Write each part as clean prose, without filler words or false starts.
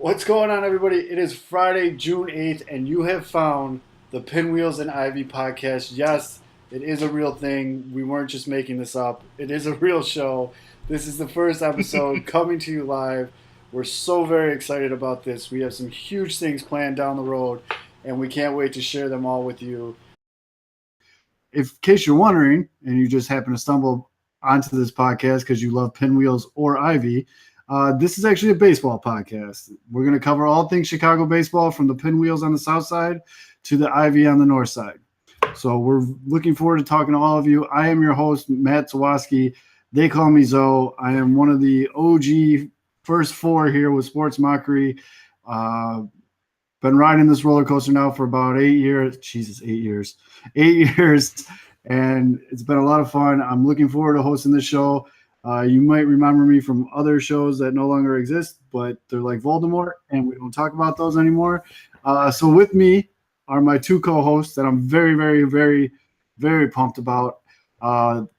What's going on, everybody? It is Friday, June 8th, and you have found the Pinwheels and Ivy Podcast. Yes, it is a real thing. We weren't just making this up. It is a real show. This is the first episode coming to you live. We're so very excited about this. We have some huge things planned down the road, and we can't wait to share them all with you. In case you're wondering, and you just happen to stumble onto this podcast because you love Pinwheels or Ivy, this is actually a baseball podcast. We're going to cover all things Chicago baseball, from the Pinwheels on the south side to the Ivy on the north side. So we're looking forward to talking to all of you. I am your host, Matt Zawoski. They call me Zoe. I am one of the OG first four here with Sports Mockery. Been riding this roller coaster now for about 8 years. Jesus, 8 years. 8 years. And it's been a lot of fun. I'm looking forward to hosting this show. You might remember me from other shows that no longer exist, but they're like Voldemort, and we don't talk about those anymore. So with me are my two co-hosts that I'm very, very, very, very pumped about.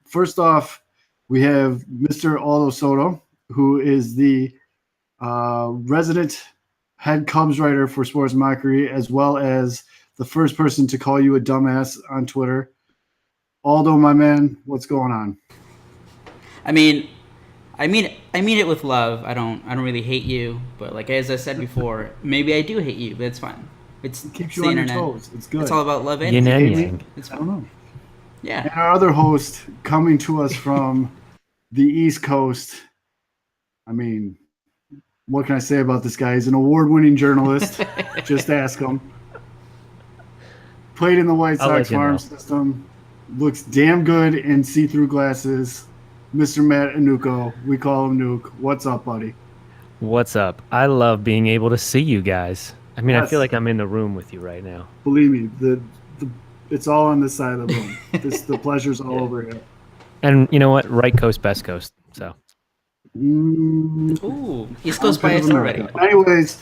First off, we have Mr. Aldo Soto, who is the resident head Cubs writer for Sports Mockery, as well as the first person to call you a dumbass on Twitter. Aldo, my man, what's going on? I mean it with love. I don't really hate you, but like as I said before, maybe I do hate you, but it's fine. It keeps you on your toes. It's good. It's all about love and yin and yang. It's fine. I don't know. Yeah. And our other host coming to us from the East Coast. I mean, what can I say about this guy? He's an award-winning journalist. Just ask him. Played in the White Sox farm system. Looks damn good in see-through glasses. Mr. Matt Anuko. We call him Nuke. What's up, buddy? What's up? I love being able to see you guys. I mean, Yes. I feel like I'm in the room with you right now. Believe me, it's all on this side of the room. The pleasure's all over here. And you know what? Right coast, best coast. So. Ooh, East Coast bias already. Anyways,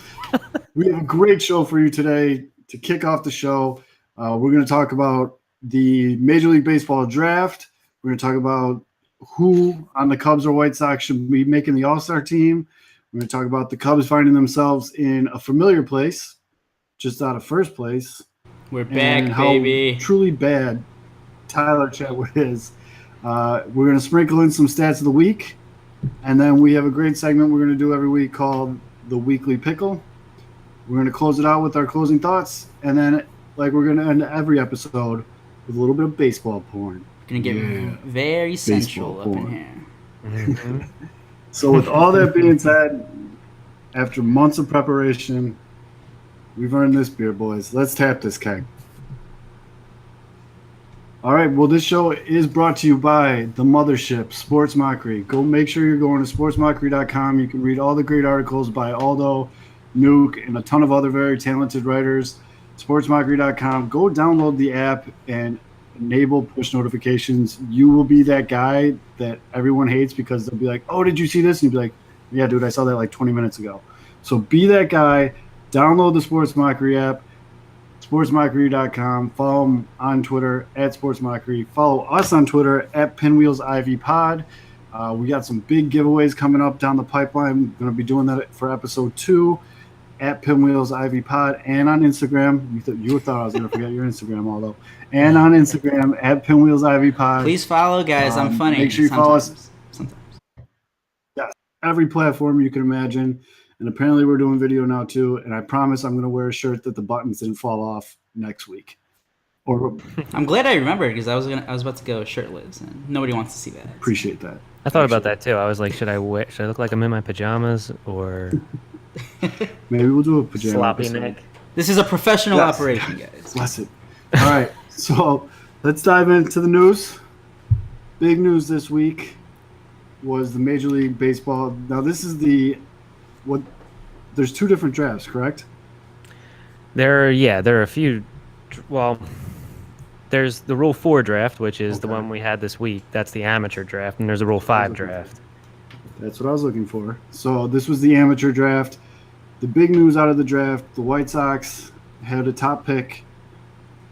we have a great show for you today. To kick off the show, we're going to talk about the Major League Baseball draft. We're going to talk about who on the Cubs or White Sox should be making the AllStar team. We're going to talk about the Cubs finding themselves in a familiar place, just out of first place. We're back, how baby. Truly bad Tyler Chatwood is. We're going to sprinkle in some stats of the week, and then we have a great segment we're going to do every week called the Weekly Pickle. We're going to close it out with our closing thoughts, and then we're going to end every episode with a little bit of baseball porn. Gonna get very sensual up in here. Mm-hmm. So with all that being said, after months of preparation, we've earned this beer, boys. Let's tap this keg. All right, well, this show is brought to you by the mothership, Sports Mockery. Go make sure you're going to sportsmockery.com. You can read all the great articles by Aldo, Nuke, and a ton of other very talented writers. Sportsmockery.com. Go download the app and enable push notifications. You will be that guy that everyone hates because they'll be like, oh, did you see this? And you'll be like, yeah, dude, I saw that like 20 minutes ago. So be that guy. Download the Sports Mockery app, sportsmockery.com. Follow them on Twitter at Sports Mockery. Follow us on Twitter at Pinwheels Ivy Pod. We got some big giveaways coming up down the pipeline. We're going to be doing that for episode 2 at Pinwheels Ivy Pod, and on Instagram. You thought I was going to forget your Instagram, although. And on Instagram at Pinwheels Ivy Pod. Please follow, guys. I'm funny. Make sure you follow us. Sometimes. Yes, every platform you can imagine. And apparently we're doing video now too. And I promise I'm going to wear a shirt that the buttons didn't fall off next week. Or I'm glad I remembered because I was about to go shirtless, and nobody wants to see that. Appreciate that. I thought about that too. I was like, should I look like I'm in my pajamas or Maybe we'll do a pajama sloppy episode. neck? This is a professional operation, guys. Bless it. All right, so let's dive into the news. Big news this week was the Major League Baseball. Now this is there's 2 different drafts, correct? There are a few. Well, there's the Rule 4 draft, which is the one we had this week. That's the amateur draft, and there's a Rule 5 draft. That's what I was looking for. So this was the amateur draft. The big news out of the draft, the White Sox had a top pick.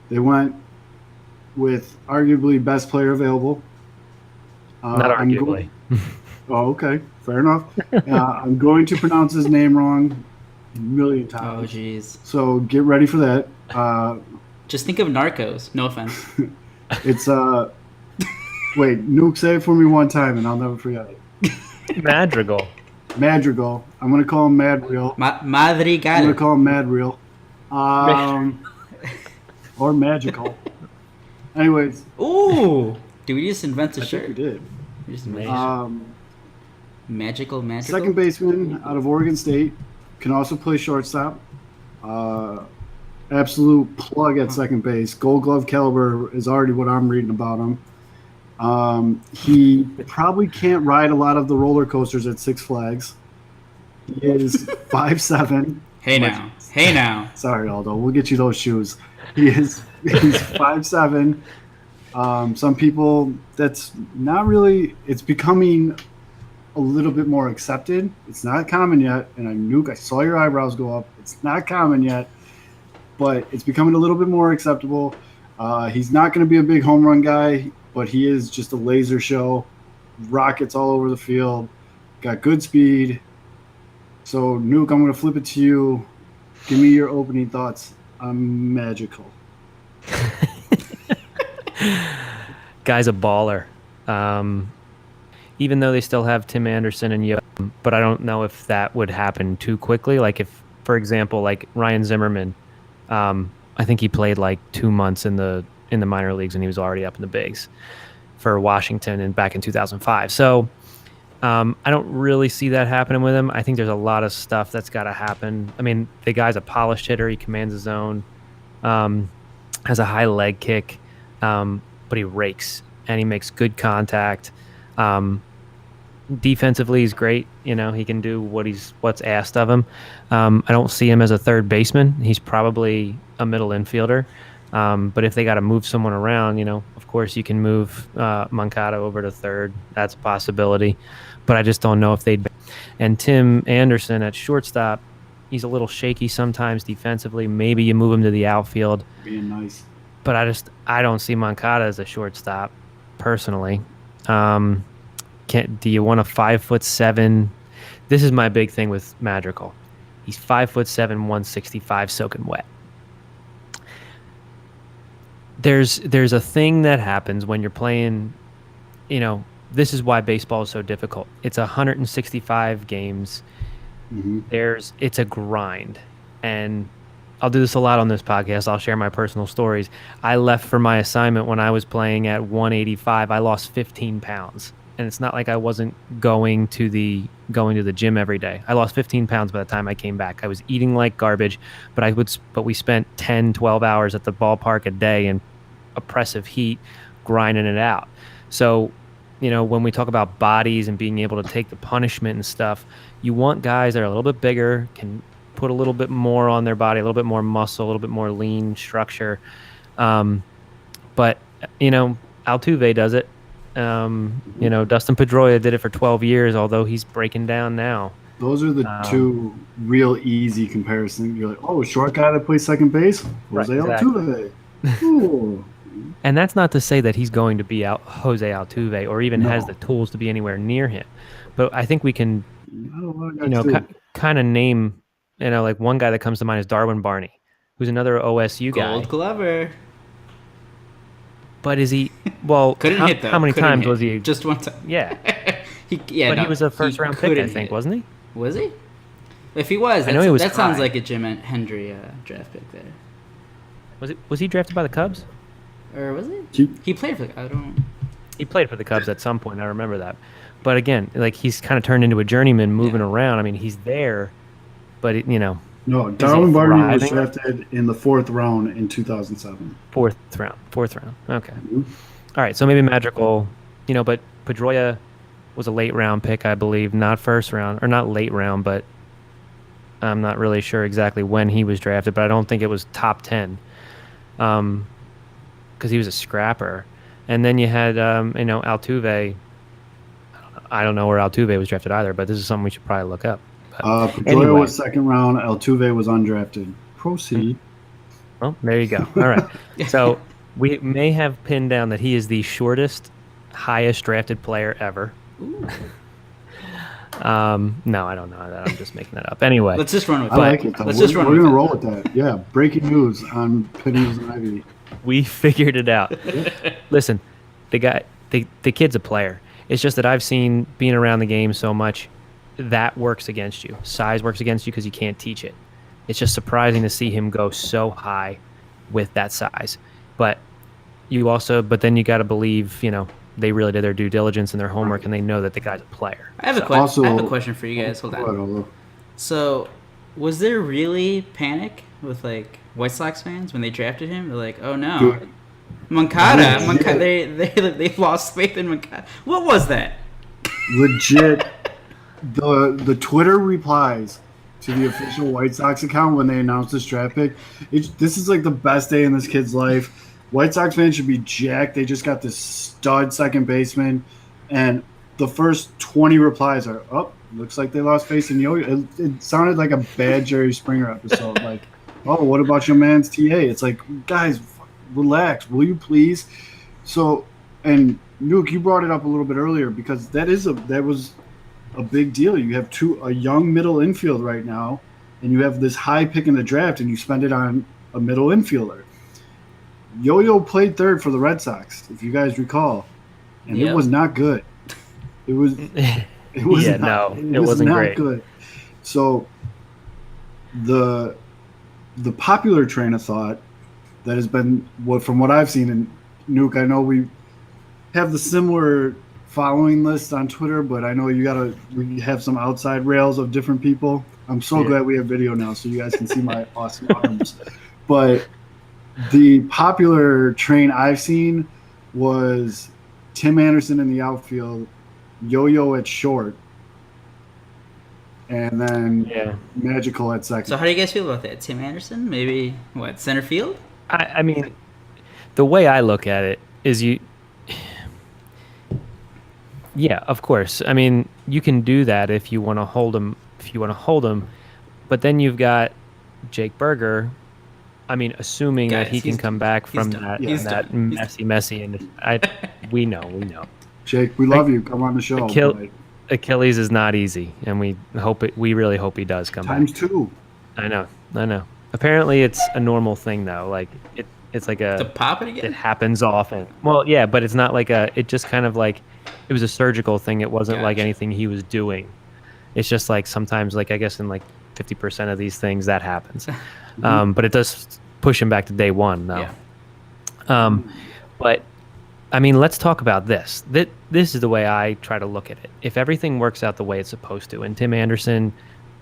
They went with arguably best player available. Not arguably. Oh, okay. Fair enough. I'm going to pronounce his name wrong. a million Oh, times. jeez. So get ready for that. Just think of Narcos. No offense. It's wait, Nuke, say it for me one time, and I'll never forget it. Madrigal. Madrigal. I'm gonna call him Madrigal. I'm Madrigal. gonna call him Madrigal. Or Magical. Anyways. Ooh! Did we just invent a I shirt? think we did. We just invented magical. Second baseman out of Oregon State. Can also play shortstop. Absolute plug at second base. Gold Glove caliber is already what I'm reading about him. He probably can't ride a lot of the roller coasters at Six Flags. He is 5'7". Hey now. Sorry, Aldo. We'll get you those shoes. He's 5'7". Some people, that's not really. It's becoming a little bit more accepted. It's not common yet, and I saw your eyebrows go up. It's not common yet, but it's becoming a little bit more acceptable. He's not going to be a big home run guy, but he is just a laser show. Rockets all over the field. Got good speed. So, Nuke, I'm going to flip it to you. Give me your opening thoughts on Magical. Guy's a baller. Even though they still have Tim Anderson and Yo, but I don't know if that would happen too quickly. Like if, for example, like Ryan Zimmerman, I think he played like 2 months in the minor leagues and he was already up in the bigs for Washington and back in 2005. So I don't really see that happening with him. I think there's a lot of stuff that's got to happen. I mean, the guy's a polished hitter. He commands his zone, has a high leg kick, but he rakes and he makes good contact. Defensively, he's great. You know, he can do what's asked of him. I don't see him as a third baseman. He's probably a middle infielder. But if they got to move someone around, you know, of course you can move Moncada over to third. That's a possibility. But I just don't know if they'd. And Tim Anderson at shortstop, he's a little shaky sometimes defensively. Maybe you move him to the outfield. Being nice. But I don't see Moncada as a shortstop personally. Do you want a 5'7"? This is my big thing with Madrigal. He's 5'7", 165, soaking wet. There's a thing that happens when you're playing. You know, this is why baseball is so difficult. It's 165 games. Mm-hmm. It's a grind, and I'll do this a lot on this podcast. I'll share my personal stories. I left for my assignment when I was playing at 185. I lost 15 pounds. And it's not like I wasn't going to the gym every day. I lost 15 pounds by the time I came back. I was eating like garbage, but we spent 10, 12 hours at the ballpark a day in oppressive heat, grinding it out. So, you know, when we talk about bodies and being able to take the punishment and stuff, you want guys that are a little bit bigger, can put a little bit more on their body, a little bit more muscle, a little bit more lean structure. But, you know, Altuve does it. You know, Dustin Pedroia did it for 12 years, although he's breaking down now. Those are the two real easy comparisons. You're like, oh, short guy that plays second base? Jose Altuve. Ooh. And that's not to say that he's going to be Jose Altuve or even has the tools to be anywhere near him. But I think we can, kind of name, you know, like one guy that comes to mind is Darwin Barney, who's another OSU guy. Gold Glover. But is he? Well, couldn't hit though. How many times was he? Just one time. Yeah. He was a first round pick, I think, wasn't he? Was he? If he was, I know he was. That sounds like a Jim Hendry draft pick there. Was he drafted by the Cubs? Or was he? He played for the. I don't. He played for the Cubs at some point. I remember that. But again, like he's kind of turned into a journeyman, moving around. I mean, he's there, but No, Darwin Barney was drafted in the 4th round in 2007. Fourth round. Okay. Mm-hmm. All right, so maybe Madrigal, but Pedroia was a late round pick, I believe, not first round, or not late round, but I'm not really sure exactly when he was drafted, but I don't think it was top 10 because he was a scrapper. And then you had, Altuve. I don't know where Altuve was drafted either, but this is something we should probably look up. Pedroia was 2nd round. Altuve was undrafted. Proceed. Well, there you go. All right. So we may have pinned down that he is the shortest, highest drafted player ever. No, I don't know that. I'm just making that up. Anyway, Let's just run with I it. like it, though. We're going to roll with that. Yeah, breaking news on Pinwheels and Ivy. we figured it out. Listen, the kid's a player. It's just that I've seen being around the game so much that works against you. Size works against you because you can't teach it. It's just surprising to see him go so high with that size. But then you got to believe, they really did their due diligence and their homework, and they know that the guy's a player. I have a question. I have a question for you guys. Hold on. Hold So, was there really panic with White Sox fans when they drafted him? They're like, "Oh no, Dude. Moncada! Legit. They lost faith in Moncada." What was that? Legit. The Twitter replies to the official White Sox account when they announced this draft pick. This is like the best day in this kid's life. White Sox fans should be jacked. They just got this stud second baseman, and the first 20 replies are, "Oh, looks like they lost faith in Yo-Yo." It sounded like a bad Jerry Springer episode. Like, "Oh, what about your man's TA?" It's like, guys, relax, will you please? So, and Nuke, you brought it up a little bit earlier because that was a big deal. You have a young middle infield right now, and you have this high pick in the draft, and you spend it on a middle infielder. Yo-Yo played third for the Red Sox, if you guys recall, and it was not good. It was wasn't not great. Good. So the popular train of thought that has been from what I've seen, and Nuke, I know we have the similar following list on Twitter, but I know we have some outside rails of different people. I'm so glad we have video now so you guys can see my awesome arms. But the popular train I've seen was Tim Anderson in the outfield, Yo-Yo at short, and then Madrigal at second. So how do you guys feel about that? Tim Anderson, maybe center field? I mean, the way I look at it is yeah, of course. I mean, you can do that if you want to hold him. But then you've got Jake Burger. I mean, assuming that he can come back from that messy, and we know. Jake, we love you. Come on the show. Achilles is not easy, and we really hope he does come back. Times two. I know. Apparently, it's a normal thing though. Like it's like to pop it again. It happens often. Well, yeah, but it's not like it just kind of like it was a surgical thing. It wasn't like anything he was doing. It's just like sometimes, like I guess in like 50% of these things that happens. But it does push him back to day one though. Yeah. But I mean, let's talk about this. This is the way I try to look at it. If everything works out the way it's supposed to, and Tim Anderson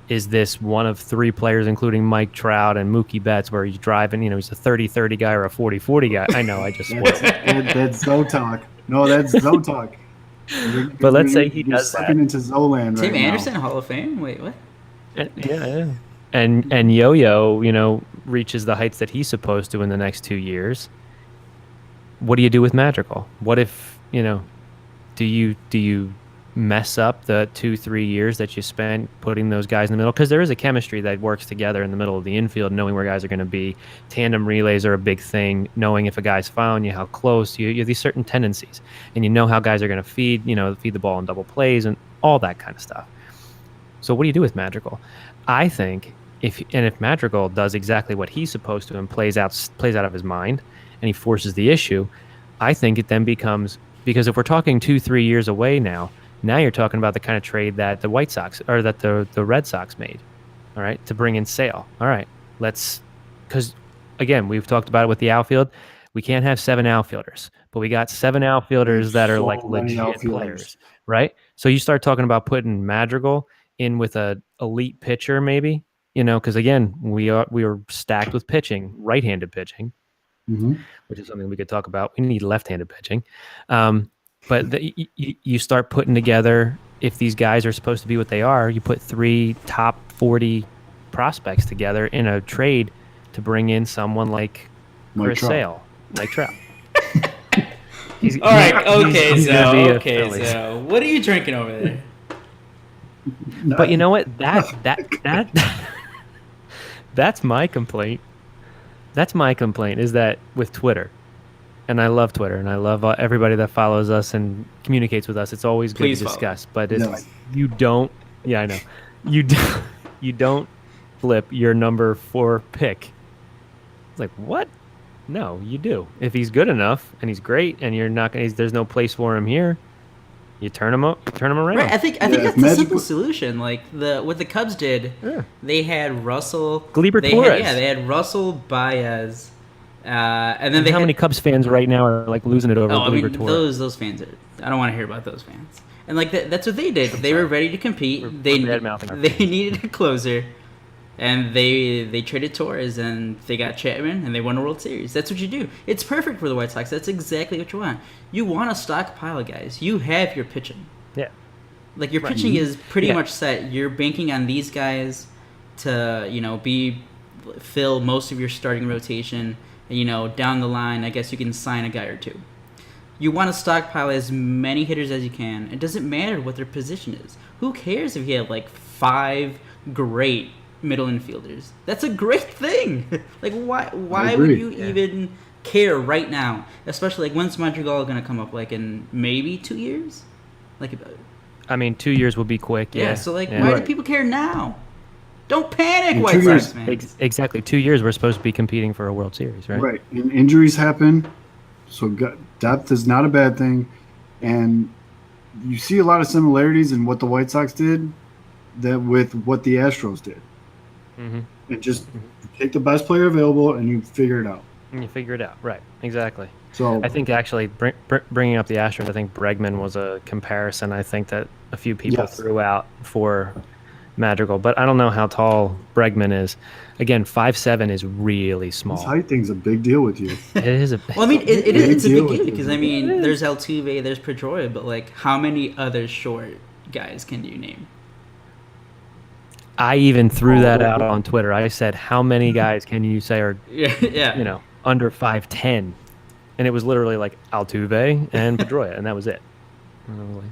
is this one of three players, including Mike Trout and Mookie Betts, where he's driving, he's a 30-30 guy or a 40-40 guy. I know, I just that's Zotalk. No, that's Zotalk. But let's say he does that. Into Zoland Tim right Anderson, now. Hall of Fame? Wait, what? Yeah. And Yo-Yo, reaches the heights that he's supposed to in the next 2 years. What do you do with Madrigal? What if, do you mess up the 2-3 years that you spent putting those guys in the middle? Because there is a chemistry that works together in the middle of the infield, knowing where guys are going to be. Tandem relays are a big thing, knowing if a guy's found you, how close. You have these certain tendencies, and you know how guys are going to feed the ball in double plays and all that kind of stuff. So what do you do with Madrigal? I think if Madrigal does exactly what he's supposed to and plays out of his mind, and he forces the issue, I think it then becomes, because if we're talking 2-3 years away now you're talking about the kind of trade that the White Sox or that the Red Sox made, all right, to bring in Sale. All right, because again, we've talked about it with the outfield. We can't have 7 outfielders, but we got 7 outfielders that are like legit players, right? So you start talking about putting Madrigal in with a elite pitcher, maybe, because again, we are stacked with pitching, right-handed pitching. Which is something we could talk about. We need left-handed pitching. But you start putting together, if these guys are supposed to be what they are, you put 3 top 40 prospects together in a trade to bring in someone like Chris Sale, Mike Trout. All right, okay, so what are you drinking over there? But you know what? That's my complaint. That's my complaint, is that with Twitter, and I love Twitter, and I love everybody that follows us and communicates with us. It's always good to discuss. But it's like, you don't Yeah, I know. You don't flip your number 4 pick. It's like, what? No, you do. If he's good enough and he's great, and you're not gonna, there's no place for him here, you turn him up, turn him around. Right, I think that's a simple solution. Like what the Cubs did, they had Russell, Gleyber Torres. They had Russell Baez, and then how many Cubs fans right now are like losing it over Gleyber Torres? Those fans are. I don't want to hear about those fans. And like that's what they did. They were ready to compete. They needed a closer. And they traded Torres, and they got Chapman, and they won a World Series. That's what you do. It's perfect for the White Sox. That's exactly what you want. You want a stockpile of guys. You have your pitching. Yeah. Like, your pitching is pretty much set. You're banking on these guys to, fill most of your starting rotation. And, down the line, I guess you can sign a guy or two. You want to stockpile as many hitters as you can. It doesn't matter what their position is. Who cares if you have, 5 great middle infielders? That's a great thing. Like, why would you even care right now? Especially, when's Madrigal going to come up? In maybe 2 years? 2 years will be quick. Yeah. So why do people care now? Don't panic, White Sox fans. Exactly. 2 years we're supposed to be competing for a World Series, right? Right. And injuries happen, so depth is not a bad thing. And you see a lot of similarities in what the White Sox did with what the Astros did. Mm-hmm. And just take the best player available, and you figure it out. Right? Exactly. So I think actually bringing up the Astros, I think Bregman was a comparison. I think that a few people threw out for Madrigal, but I don't know how tall Bregman is. Again, 5'7" is really small. This height thing's a big deal with you. It is a. Well, it's a big deal because there's Altuve, there's Pedroia, but how many other short guys can you name? I even threw that out on Twitter. I said, how many guys can you say are under 5'10"? And it was literally Altuve and Pedroia, and that was it. And I was like,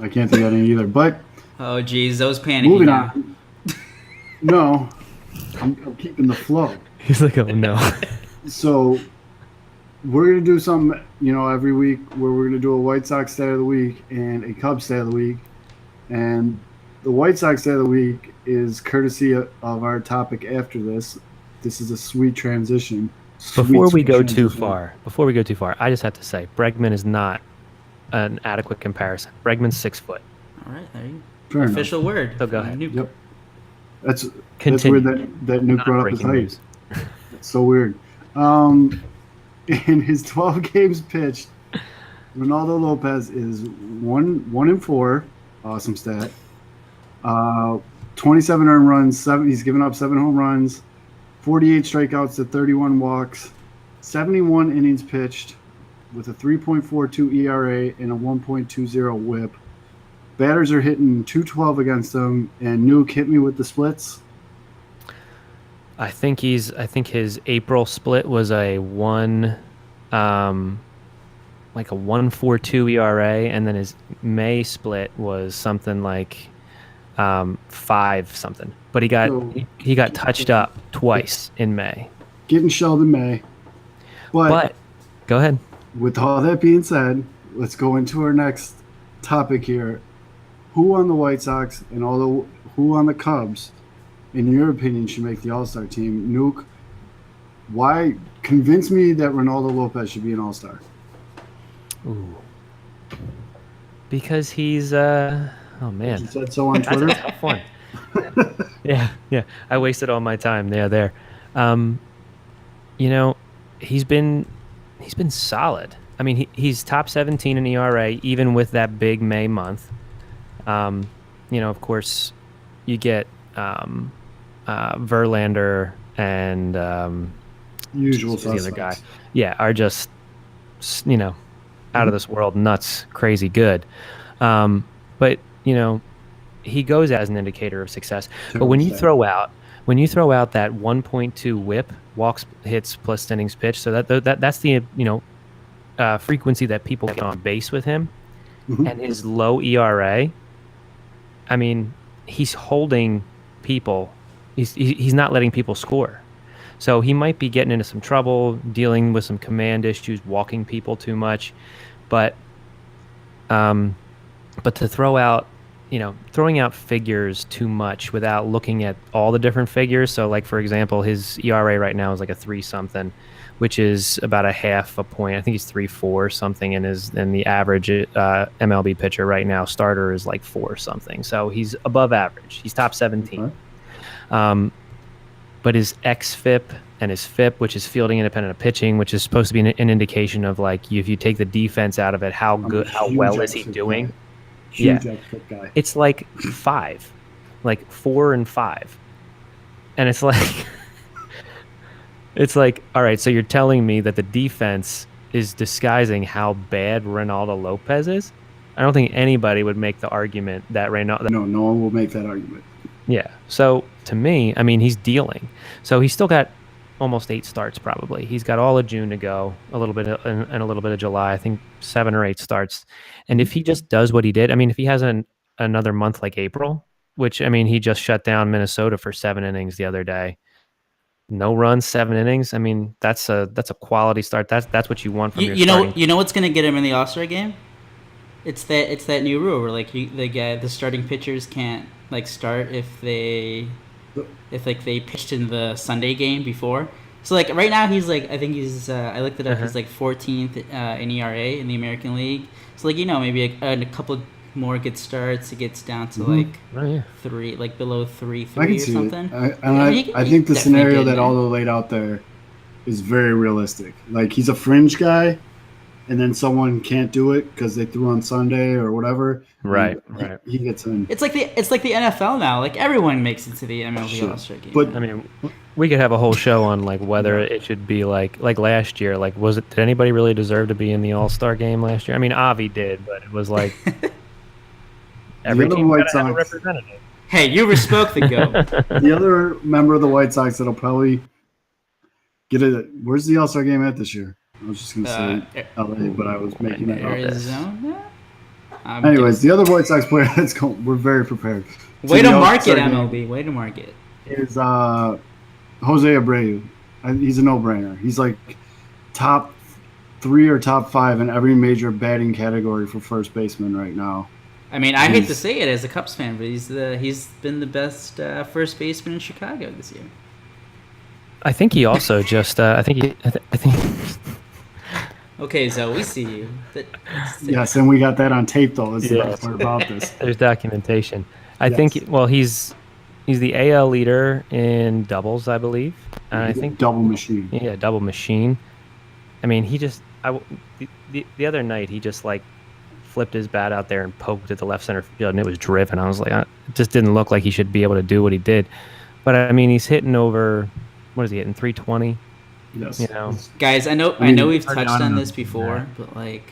I can't think of any either. But oh, geez, those panicking. Moving on. No, I'm keeping the flow. He's like, oh no. So we're gonna do something, every week where we're gonna do a White Sox stat of the week and a Cubs stat of the week, and the White Sox stat of the week is courtesy of our topic after this. This is a sweet transition. Before we go too far, I just have to say, Bregman is not an adequate comparison. Bregman's 6 foot. All right, there you go. Official word. So go ahead. Yep. That's weird that Nuke brought up his height. It's so weird. In his 12 games pitched, Ronaldo Lopez is 1-4. Awesome stat. 27 earned runs. He's given up 7 home runs. 48 strikeouts to 31 walks. 71 innings pitched with a 3.42 ERA and a 1.20 WHIP. Batters are hitting .212 against him, and Nuke hit me with the splits. I think his April split was a 1.42 ERA, and then his May split was something like 5 something. But he got touched up twice in May. Getting shelled in May. But go ahead. With all that being said, let's go into our next topic here. Who on the White Sox and who on the Cubs, in your opinion, should make the All-Star team? Nuke, why convince me that Ronaldo Lopez should be an All-Star? Ooh. Because he's oh man. You said so on Twitter. That's a tough one. Yeah. I wasted all my time there. He's been solid. I mean, he's top 17 in ERA, even with that big May month. Of course, you get Verlander and usual the other guy. suspects. Yeah, are just out of this world, nuts, crazy good. But he goes as an indicator of success. But when you throw out that 1.2 WHIP, walks, hits plus innings pitched, so that's the frequency that people get on base with him, and his low ERA. I mean, he's holding people. He's not letting people score. So he might be getting into some trouble, dealing with some command issues, walking people too much. But to throw out throwing out figures too much without looking at all the different figures. So, like, for example, his ERA right now is like a 3-something, which is about a half a point. I think he's 3.4 something, and the average MLB pitcher right now, starter, is like 4 something. So he's above average. He's top 17. But his xFIP and his FIP, which is fielding independent of pitching, which is supposed to be an indication of, like, if you take the defense out of it, how well is he doing? Guy. Huge xFIP guy. It's like 5, like 4 and 5, and it's like, it's like, all right, so you're telling me that the defense is disguising how bad Reynaldo Lopez is? I don't think anybody would make the argument that Reynaldo. No one will make that argument. Yeah. So to me, I mean, he's dealing. So he's still got almost 8 starts probably. He's got all of June to go, a little bit and a little bit of July. I think 7 or 8 starts. And if he just does what he did, I mean, if he has another month like April, which, I mean, he just shut down Minnesota for 7 innings the other day. No runs, 7 innings. I mean, that's a quality start. That's what you want from your starting. You know what's going to get him in the AllStar game? It's that new rule where, like, the starting pitchers can't, like, start if they pitched in the Sunday game before. So, like, right now he's like, I think he's I looked it up. He's like 14th in ERA in the American League. So, like, maybe a couple more good starts, it gets down to 3, like below 3 or something. I think the scenario that Aldo laid out there is very realistic. Like, he's a fringe guy, and then someone can't do it because they threw on Sunday or whatever. Right. He gets in. It's like the NFL now. Like, everyone makes it to the MLB All-Star game. But I mean, we could have a whole show on, like, whether it should be like last year. Like, did anybody really deserve to be in the All-Star game last year? I mean, Avi did, but it was like every team got to have a representative. Hey, you bespoke the GOAT. The other member of the White Sox that'll probably get it. Where's the All-Star game at this year? I was just going to say LA, but I was making that up. Arizona? Anyways, the other White Sox player that's going, we're very prepared. Way to market, MLB. Way to market. Is Jose Abreu. He's a no-brainer. He's like top 3 or top 5 in every major batting category for first baseman right now. I mean, I hate to say it as a Cubs fan, but he's been the best first baseman in Chicago this year. I think he also just I think. Okay, so we see you. Yes, and we got that on tape, though. That's the best part about this. There's documentation. I think. Well, he's the AL leader in doubles, I believe. And I think double machine. Yeah, double machine. I mean, the other night he just, like, flipped his bat out there and poked at the left center field, and it was driven. I was like, it just didn't look like he should be able to do what he did. But I mean, he's hitting over. What is he hitting? 320. Yes. Guys, I know we've touched on this before, but like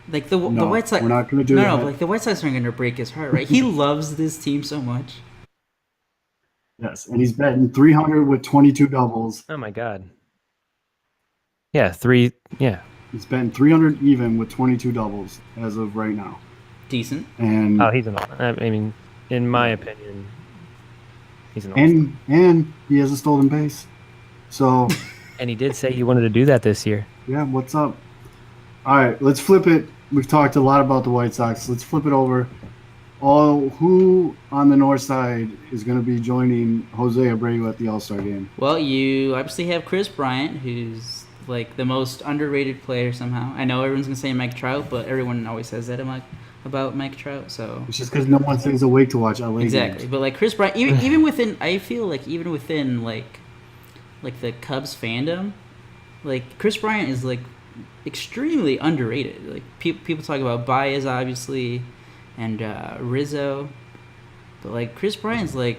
the White Sox. We're not going to do that. No, like, the White Sox aren't going to break his heart, right? He loves this team so much. Yes, and he's batting 300 with 22 doubles. Oh my God. Yeah, 3. Yeah. He's batting 300 even with 22 doubles as of right now. Decent. And he's an. I mean, in my opinion, he's an all-star. And he has a stolen base. So. And he did say he wanted to do that this year. Yeah, what's up? All right, let's flip it. We've talked a lot about the White Sox. Let's flip it over. Who on the north side is going to be joining Jose Abreu at the All-Star game? Well, you obviously have Kris Bryant, who's like the most underrated player somehow. I know everyone's going to say Mike Trout, but everyone always says that about Mike Trout. So it's just because no one stays awake to watch LA exactly. games. But like Kris Bryant, even within, I feel like even within like the Cubs fandom, like Kris Bryant is like extremely underrated. Like people talk about Baez obviously, and Rizzo, but like Kris Bryant's like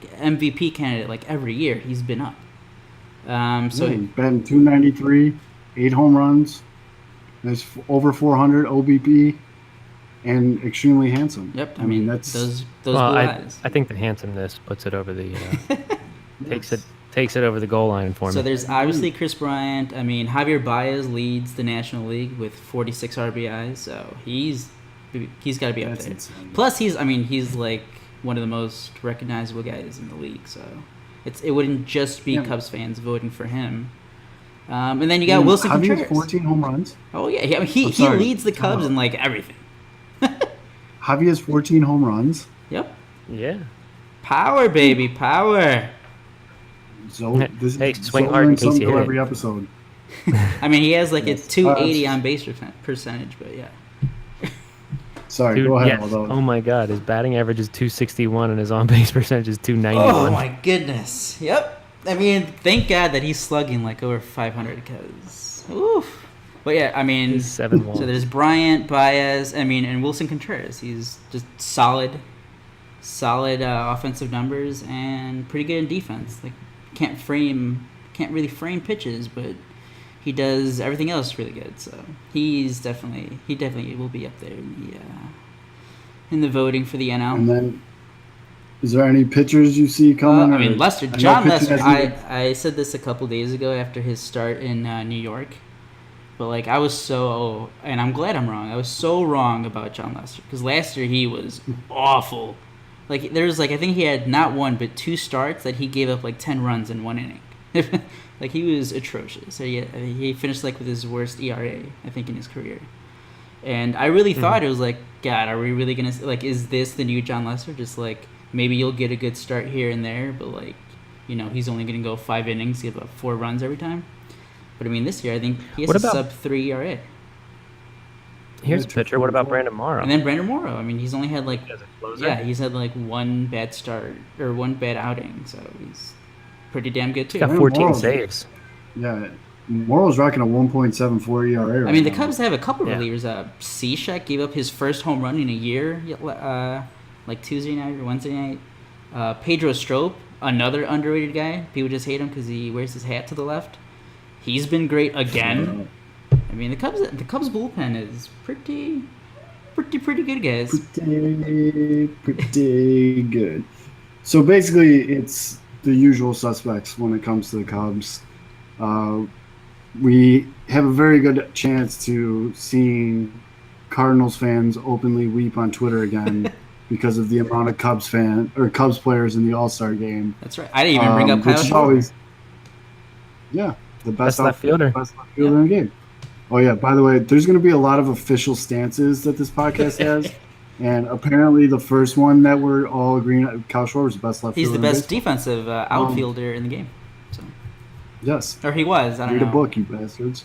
MVP candidate like every year he's been up. So he's batting 293, 8 home runs, there's over 400 OBP, and extremely handsome. Yep, I mean that's those blue eyes. I think the handsomeness puts it over the takes it over the goal line for me. So there's obviously Kris Bryant. I mean, Javier Baez leads the National League with 46 RBIs, so he's got to be up there. Insane. Plus, he's like one of the most recognizable guys in the league, so it wouldn't just be Cubs fans voting for him. And then you got Wilson Contreras. 14 home runs. Oh yeah, he leads the Cubs in like everything. Javi has 14 home runs. Yep. Yeah. Power, baby, power. So this Hey, is swing hard in case you hit every it. episode. I mean, he has like Yes. a 280 on base percentage, but yeah. Sorry, Dude, go ahead, yes. Aldo. Oh my God, his batting average is 261 and his on-base percentage is 291. Oh my goodness. Yep. I mean, thank God that he's slugging like over 500 because, oof. But yeah, I mean, He's 7-1. so there's Bryant, Baez, I mean, and Wilson Contreras. He's just solid offensive numbers and pretty good in defense. Like, can't really frame pitches, but he does everything else really good. So he definitely will be up there in the voting for the NL. And then, is there any pitchers you see coming? I mean, or- John know Lester. pitching hasn't I said this a couple days ago after his start in New York, but like I was so, and I'm glad I'm wrong. I was so wrong about John Lester because last year he was awful. Like there's like I think he had not one but 2 starts that he gave up like 10 runs in 1 inning. Like he was atrocious. So he finished like with his worst ERA I think in his career. And I really thought it was like, God, are we really gonna like? Is this the new John Lester? Just like maybe you'll get a good start here and there, but like, you know, he's only gonna go 5 innings, give up 4 runs every time. But I mean, this year I think he has What a about- sub-3 ERA. Here's a pitcher. What about Brandon Morrow? And then Brandon Morrow. I mean, he's only had like As a closer? yeah, he's had like 1 bad start or 1 bad outing, so he's pretty damn good too. He's got Brandon 14 Morrow. saves. Yeah, Morrow's rocking a 1.74 ERA. I right mean, the now. Cubs have a couple Yeah. relievers. Cishek gave up his first home run in a year, like Tuesday night or Wednesday night. Pedro Strop, another underrated guy. People just hate him because he wears his hat to the left. He's been great again. I mean, the Cubs bullpen is pretty good, guys. Pretty good. So basically, it's the usual suspects when it comes to the Cubs. We have a very good chance to seeing Cardinals fans openly weep on Twitter again because of the amount of Cubs players in the AllStar Game. That's right. I didn't even bring up Kyle which is Schwarber. always, yeah, the Best left fielder. best left fielder in the game. Oh yeah, by the way, there's going to be a lot of official stances that this podcast has, and apparently the first one that we're all agreeing, Kyle Schwarber's the best left He's fielder. the in best baseball. defensive outfielder in the game. So, Yes, or he was. I don't read know. a book, you bastards.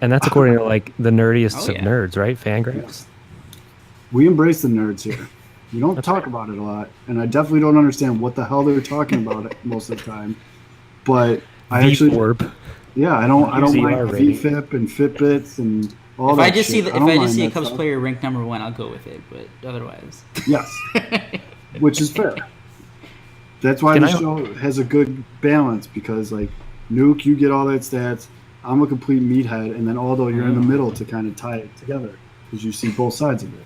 And that's according to like the nerdiest Oh, of yeah. nerds, right? Fangraphs. Yes. We embrace the nerds here. We don't That's talk about it a lot, and I definitely don't understand what the hell they're talking about most of the time. But I actually, VForb. yeah, I don't UZR mind rating. VFIP and Fitbits and all If that. I just shit. see I don't mind a that Cubs stuff. player ranked number 1, I'll go with it. But otherwise, Yes, which is fair. That's why Can the I- show has a good balance because, like, Nuke, you get all that stats. I'm a complete meathead, and then Aldo, you're in the middle to kind of tie it together because you see both sides of it.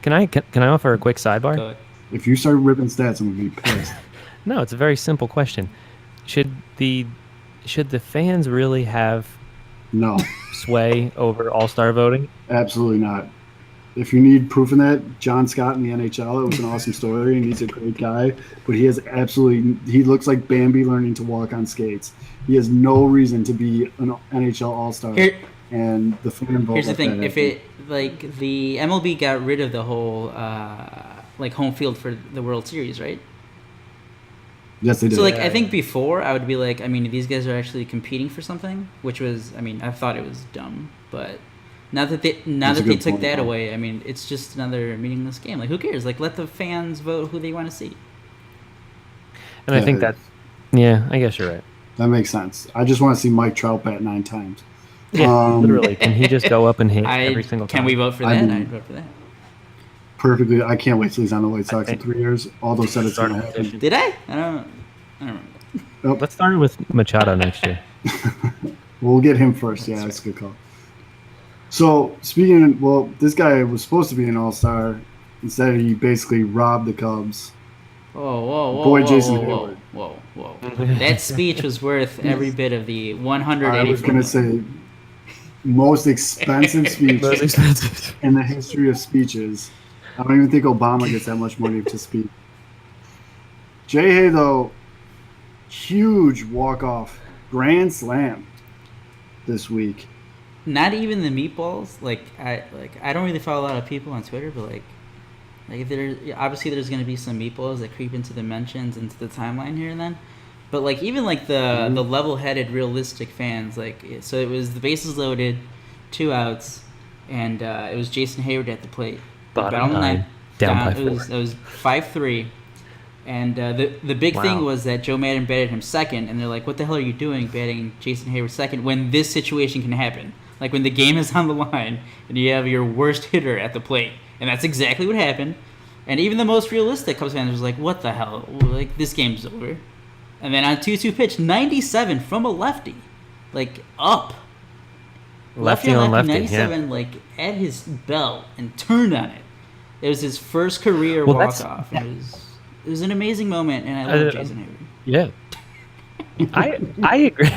Can I offer a quick sidebar? go. If you start ripping stats, I'm gonna be pissed. No, it's a very simple question. Should the fans really have No, sway over all-star voting? absolutely not. If you need proof in that, John Scott in the NHL, it was an awesome story, and he's a great guy. But he looks like Bambi learning to walk on skates. He has no reason to be an NHL All-Star. Here- And the fan vote. Here's the let thing: that if happen. it like the MLB got rid of the whole like home field for the World Series, right? Yes, they did. So like I think before I would be like, I mean, these guys are actually competing for something, which was, I mean, I thought it was dumb, but now that they That's a took good point, that Paul. away, I mean, it's just another meaningless game. Like who cares? Like let the fans vote who they want to see. And I Yeah. think that's yeah, I guess you're right. That makes sense. I just want to see Mike Trout bat 9 times. Yeah, literally. Can he just go up and hit every single time? Can we vote for I that? mean- I'd vote for that. Perfectly. I can't wait till he's on the White Sox in think- 3 years. Aldo said it's going to happen. Did I? I don't remember. Let's start with Machado next year. We'll get him first. Yeah, that's a good call. So, this guy was supposed to be an all-star. Instead, he basically robbed the Cubs. Whoa, Boy, whoa, Jason whoa, Heyward. whoa. That speech was worth every bit of the 180. I was going to say, most expensive speech Most expensive. in the history of speeches. I don't even think Obama gets that much money to speak. Jay Hay, though, huge walk-off grand slam this week. Not even the meatballs. Like I don't really follow a lot of people on Twitter, but like Like obviously there's going to be some meatballs that creep into the mentions, into the timeline here and then. But like even like the level-headed, realistic fans, like so it was the bases loaded, 2 outs, and it was Jason Heyward at the plate. Bottom line, down by 4. It was 5-3, and the big thing was that Joe Madden batted him second, and they're like, "What the hell are you doing, batting Jason Heyward second when this situation can happen? Like when the game is on the line and you have your worst hitter at the plate." And that's exactly what happened. And even the most realistic Cubs fans was like, "What the hell? Like this game's over." And then on 2-2 pitch, 97 from a lefty, like up. Lefty on lefty, 97, like at his belt and turned on it. It was his first career walk-off. It was an amazing moment, and I love Jason Heyward. Yeah, I agree.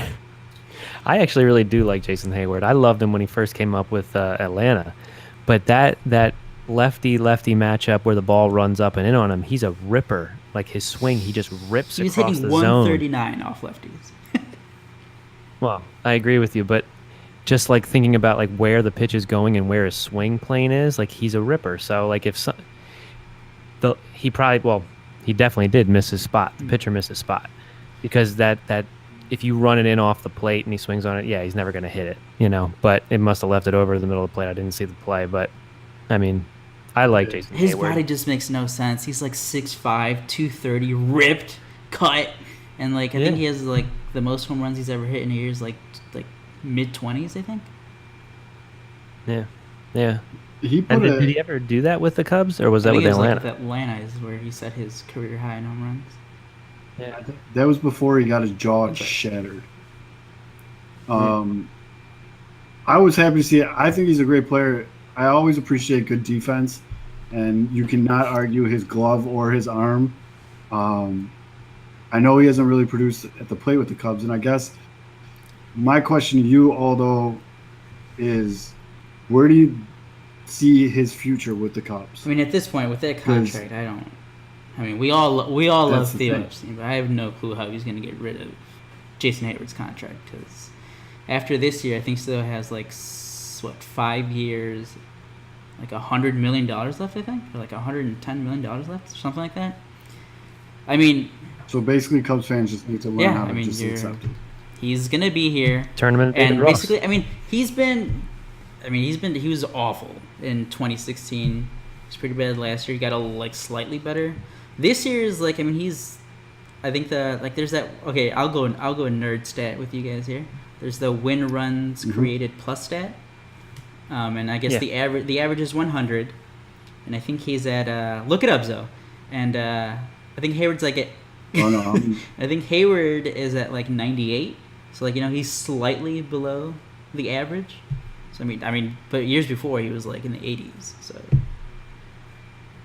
I actually really do like Jason Heyward. I loved him when he first came up with Atlanta, but that lefty matchup where the ball runs up and in on him, he's a ripper. Like his swing, he just rips across the zone. He's hitting 139 off lefties. Well, I agree with you, but just like thinking about like where the pitch is going and where his swing plane is, like he's a ripper. So like if he definitely did miss his spot. The pitcher missed his spot because that if you run it in off the plate and he swings on it, yeah, he's never going to hit it, you know. But it must have left it over the middle of the plate. I didn't see the play, but I mean, I like Jason Heyward. His body just makes no sense. He's like 6'5", 230, ripped, cut, and like I think he has like the most home runs he's ever hit in a year is like mid-20s, I think. Yeah. Did he ever do that with the Cubs, or was that with Atlanta? Like Atlanta is where he set his career high in home runs. Yeah, that was before he got his jaw shattered. I was happy to see it. I think he's a great player. I always appreciate good defense, and you cannot argue his glove or his arm. I know he hasn't really produced at the plate with the Cubs, and I guess my question to you, Aldo, is where do you see his future with the Cubs? I mean, at this point, with that contract, we all love Theo Epstein, but I have no clue how he's going to get rid of Jason Heyward's contract, because after this year, I think Theo has 5 years, like $100 million left, I think, or like $110 million left, or something like that. I mean, so basically, Cubs fans just need to learn how to just accept it. He's gonna be here. Tournament and basically, he was awful in 2016. He's pretty bad last year. He got slightly better. This year is there's that. Okay, I'll go a nerd stat with you guys here. There's the win runs created plus stat, and I guess the average is 100, and I think he's at look it up, Zoe, and I think Hayward's like at. Oh, no. I think Heyward is at 98. So he's slightly below the average. So I mean, but years before he was in the 80s. So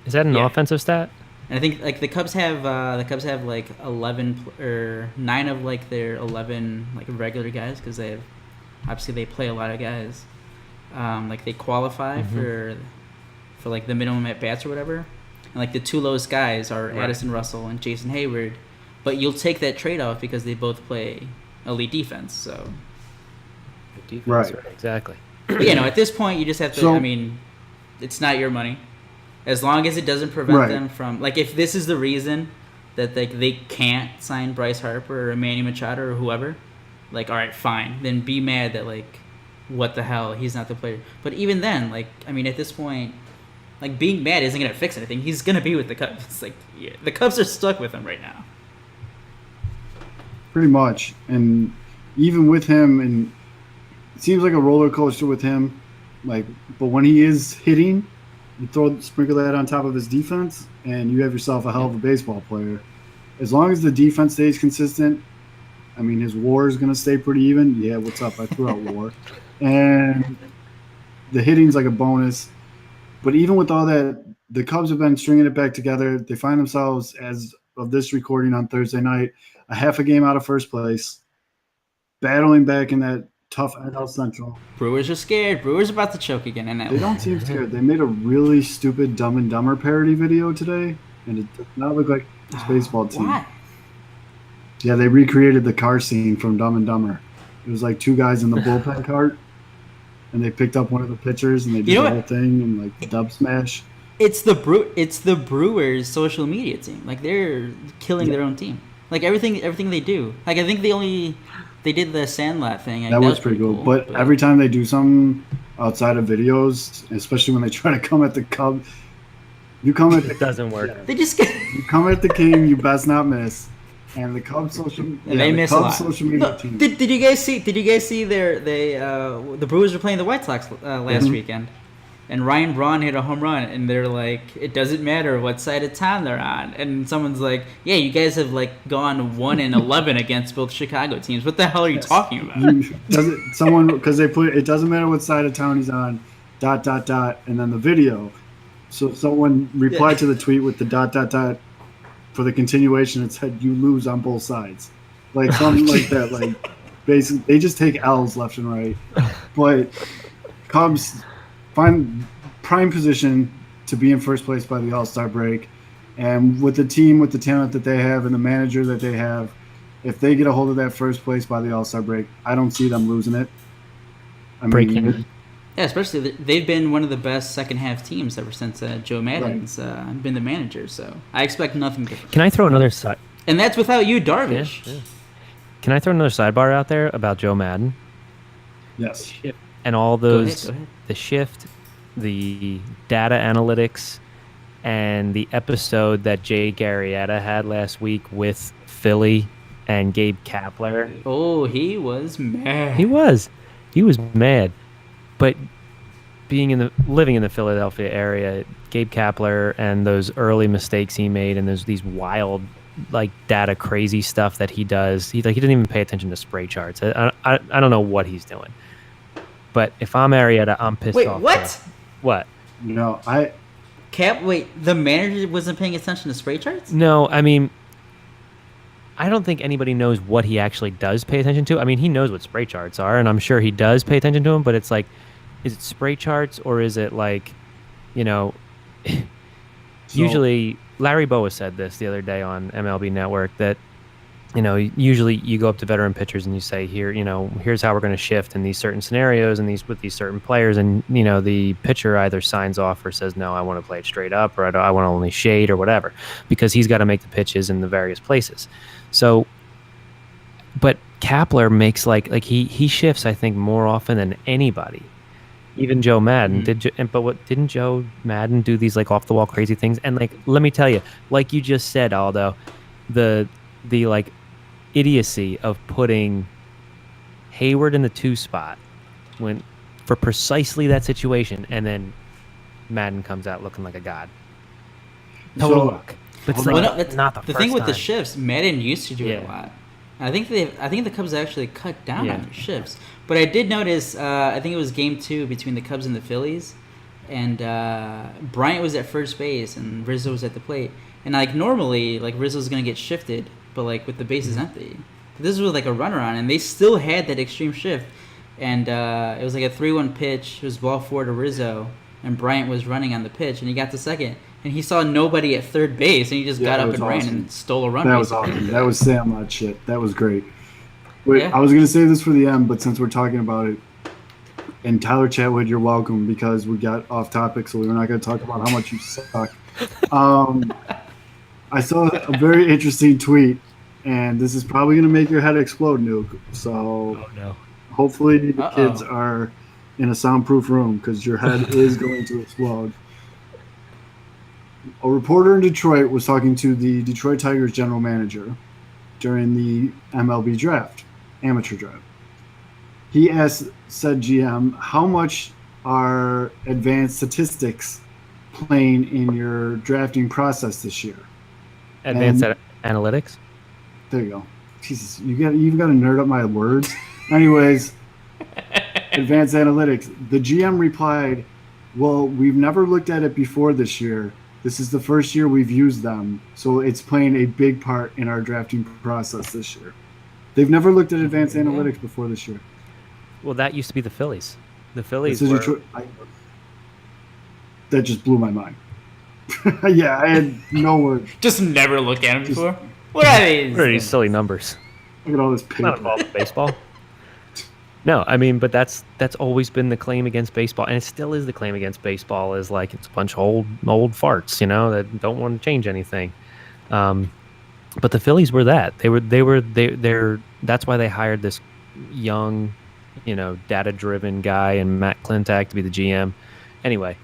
is that an offensive stat? And I think the Cubs have 11 or 9 of their 11 regular guys, because they play a lot of guys. They qualify for the minimum at bats or whatever. And the 2 lowest guys are Addison Russell and Jason Heyward, but you'll take that trade-off because they both play elite defense. So, right, exactly. But at this point, you just have to. It's not your money, as long as it doesn't prevent them from if this is the reason that they can't sign Bryce Harper or Manny Machado or whoever. All right, fine. Then be mad that what the hell, he's not the player. But even then, at this point. Being mad isn't going to fix anything. He's going to be with the Cubs. The Cubs are stuck with him right now. Pretty much. And even with him, and it seems like a roller coaster with him. But when he is hitting, you sprinkle that on top of his defense, and you have yourself a hell of a baseball player. As long as the defense stays consistent, his WAR is going to stay pretty even. Yeah, what's up? I threw out WAR. And the hitting's a bonus. But even with all that, the Cubs have been stringing it back together. They find themselves, as of this recording on Thursday night, a half a game out of first place, battling back in that tough NL Central. Brewers are scared. Brewers about to choke again. They don't seem scared. They made a really stupid Dumb and Dumber parody video today, and it does not look like this baseball team. Why? Yeah, they recreated the car scene from Dumb and Dumber. It was 2 guys in the bullpen cart. And they picked up one of the pitchers, and they did the whole thing, and the dub smash. It's the Brewers' social media team. Like they're killing their own team. Like everything they do. Like I think they did the Sandlot thing. Like, that was pretty cool. But every time they do something outside of videos, especially when they try to come at the Cubs, you come at It doesn't work. They just you come at the king, you best not miss. And the Cubs social media team. Did you guys see the Brewers were playing the White Sox last weekend, and Ryan Braun hit a home run, and they're like, it doesn't matter what side of town they're on, and someone's like, yeah, you guys have like gone 1-11 against both Chicago teams. What the hell are you talking about? Because they put it doesn't matter what side of town he's on, ... and then the video. So someone replied to the tweet with the ... For the continuation, it said you lose on both sides, like something like that. Like basically, they just take L's left and right. But Cubs find prime position to be in first place by the All-Star break, and with the team, with the talent that they have, and the manager that they have, if they get a hold of that first place by the All-Star break, I don't see them losing it. Yeah, especially they've been one of the best second half teams ever since Joe Maddon's been the manager. So I expect nothing different. Can I throw another side? And that's without you, Darvish. Yeah. Can I throw another sidebar out there about Joe Madden? Yes. And all those, Go ahead. the shift, the data analytics, and the episode that Jay Garrietta had last week with Philly and Gabe Kapler. Oh, he was mad. He was mad. But living in the Philadelphia area, Gabe Kapler and those early mistakes he made, and there's these wild, like data crazy stuff that he does. He doesn't even pay attention to spray charts. I don't know what he's doing. But if I'm Arrieta, I'm pissed off. Wait, what? What? No, the manager wasn't paying attention to spray charts? No, I mean, I don't think anybody knows what he actually does pay attention to. I mean, he knows what spray charts are, and I'm sure he does pay attention to them, but it's like, is it spray charts or is it like, usually Larry Boa said this the other day on MLB Network that, usually you go up to veteran pitchers and you say, here's how we're going to shift in these certain scenarios and with these certain players. And, the pitcher either signs off or says, no, I want to play it straight up, or I want to only shade or whatever, because he's got to make the pitches in the various places. So, but Kapler makes like he shifts, I think, more often than anybody. Even Joe Madden didn't Joe Madden do these like off the wall crazy things? And like, let me tell you, like you just said, Aldo, the like idiocy of putting Heyward in the 2 spot for precisely that situation, and then Madden comes out looking like a god. Total luck. It's like not the thing with time. the shifts. Madden used to do it a lot. I think the Cubs actually cut down on their shifts. But I did notice, I think it was game 2 between the Cubs and the Phillies, and Bryant was at first base and Rizzo was at the plate. And like normally, like Rizzo's gonna get shifted, but like with the bases empty, this was like a runner on, and they still had that extreme shift. And it was like a 3-1 pitch. It was ball 4 to Rizzo, and Bryant was running on the pitch, and he got to second. And he saw nobody at third base, and he just got up and ran and stole a run. That was awesome. That was Sandlot shit. That was great. Wait, I was going to say this for the end, but since we're talking about it, and Tyler Chatwood, you're welcome, because we got off topic, so we're not going to talk about how much you suck. I saw a very interesting tweet, and this is probably going to make your head explode, Nuke. So hopefully the kids are in a soundproof room, because your head is going to explode. A reporter in Detroit was talking to the Detroit Tigers general manager during the MLB draft, amateur draft. He asked said GM, how much are advanced statistics playing in your drafting process this year? Advanced analytics? There you go. Jesus, you've got to nerd up my words. Anyways, advanced analytics. The GM replied, well, we've never looked at it before this year. This is the first year we've used them, so it's playing a big part in our drafting process this year. They've never looked at advanced analytics before this year. Well, that used to be the Phillies. The Phillies that just blew my mind. Yeah, I had no words. Just never looked at them before. What are these? What are these silly numbers? Look at all this paper. Not involved in baseball. No, I mean, but that's always been the claim against baseball, and it still is the claim against baseball. Is like it's a bunch of old farts, that don't want to change anything. But the Phillies were that. They're that's why they hired this young, data-driven guy and Matt Klentak to be the GM. Anyway,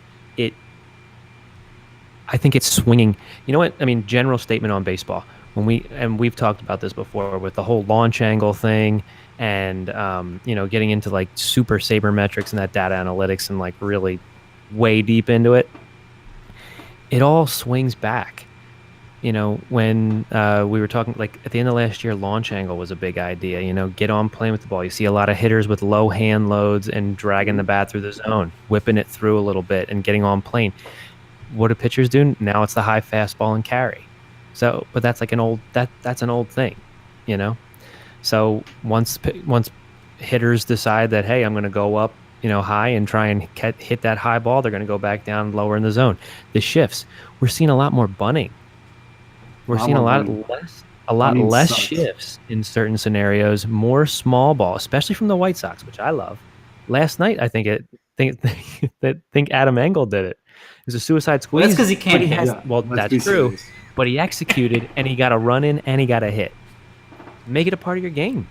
I think it's swinging. You know what? I mean, general statement on baseball. We've talked about this before with the whole launch angle thing and, getting into like super sabermetrics and that data analytics and like really way deep into it. It all swings back. When we were talking, like at the end of last year, launch angle was a big idea. Get on playing with the ball. You see a lot of hitters with low hand loads and dragging the bat through the zone, whipping it through a little bit and getting on plane. What do pitchers do? Now it's the high fastball and carry. So, but that's like that's an old thing, So once hitters decide that, hey, I'm going to go up, high and try and hit that high ball, they're going to go back down lower in the zone. The shifts, we're seeing a lot more bunting. We're seeing a lot less shifts in certain scenarios, more small ball, especially from the White Sox, which I love. Last night, I think Adam Engel did it. It was a suicide squeeze. Well, that's because he can't hit. Well, that's true. Serious. But he executed, and he got a run in, and he got a hit. Make it a part of your game.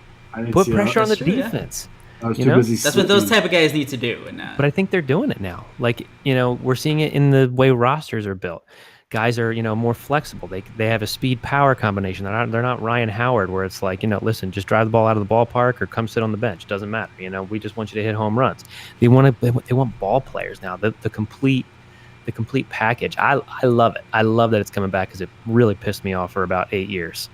Put pressure on the defense. I was too busy. That's what those type of guys need to do. But I think they're doing it now. Like, we're seeing it in the way rosters are built. Guys are, more flexible. They have a speed power combination. They're not Ryan Howard, where it's like, listen, just drive the ball out of the ballpark or come sit on the bench. Doesn't matter. We just want you to hit home runs. They want ball players now. The complete package. I love it. I love that it's coming back because it really pissed me off for about 8 years.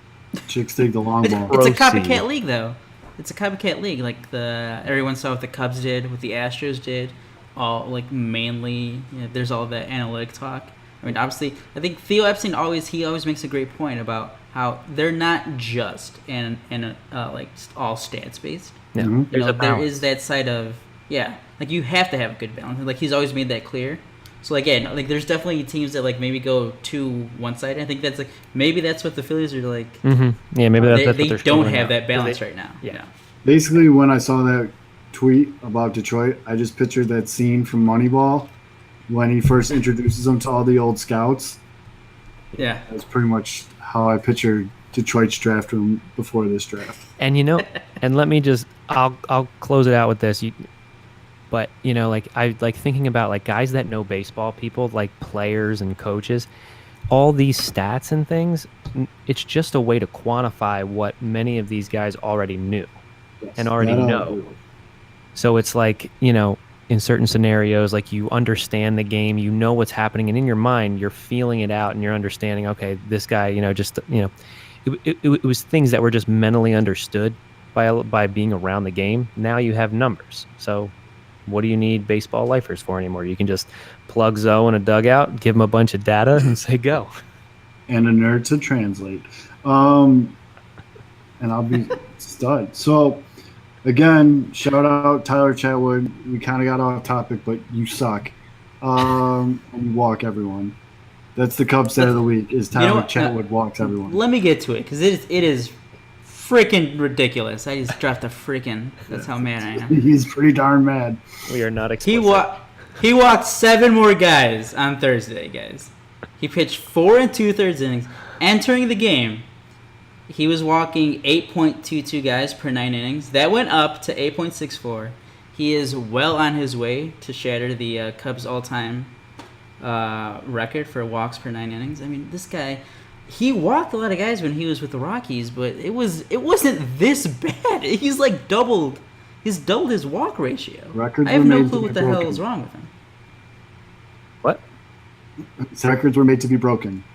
Chicks take the long ball. It's a copycat league, though. It's a copycat league, like everyone saw what the Cubs did, what the Astros did. All like mainly, there's all that analytic talk. I mean, obviously, I think Theo Epstein always makes a great point about how they're not just like all stats based. Yeah, there is that side of like you have to have a good balance. Like he's always made that clear. So again, like there's definitely teams that like maybe go to one side. I think that's like maybe that's what the Phillies are like. Mm-hmm. Yeah, maybe that's they what don't have that balance right now. Yeah. Basically, when I saw that tweet about Detroit, I just pictured that scene from Moneyball when he first introduces them to all the old scouts. Yeah, that's pretty much how I pictured Detroit's draft room before this draft. And and let me just I'll close it out with this. But, like I like thinking about like guys that know baseball, people like players and coaches, all these stats and things, it's just a way to quantify what many of these guys already knew and already know. So it's like, in certain scenarios, like you understand the game, what's happening, and in your mind, you're feeling it out and you're understanding, okay, this guy, it was things that were just mentally understood by being around the game. Now you have numbers. So what do you need baseball lifers for anymore? You can just plug Zoe in a dugout, give him a bunch of data, and say go. And a nerd to translate. And I'll be stud. So, again, shout out Tyler Chatwood. We kind of got off topic, but you suck. And you walk everyone. That's the Cubs stat of the week, is Tyler Chatwood walks everyone. Let me get to it, because it is freaking ridiculous. I just dropped a freaking. That's how mad I am. He's pretty darn mad. We are not explicit. He walked 7 more guys on Thursday, guys. He pitched 4 2/3 innings. Entering the game, he was walking 8.22 guys per 9 innings. That went up to 8.64. He is well on his way to shatter the Cubs all-time record for walks per 9 innings. I mean, this guy. He walked a lot of guys when he was with the Rockies, but it wasn't this bad. He's like doubled his walk ratio. I have no clue what the hell is wrong with him. What? His records were made to be broken.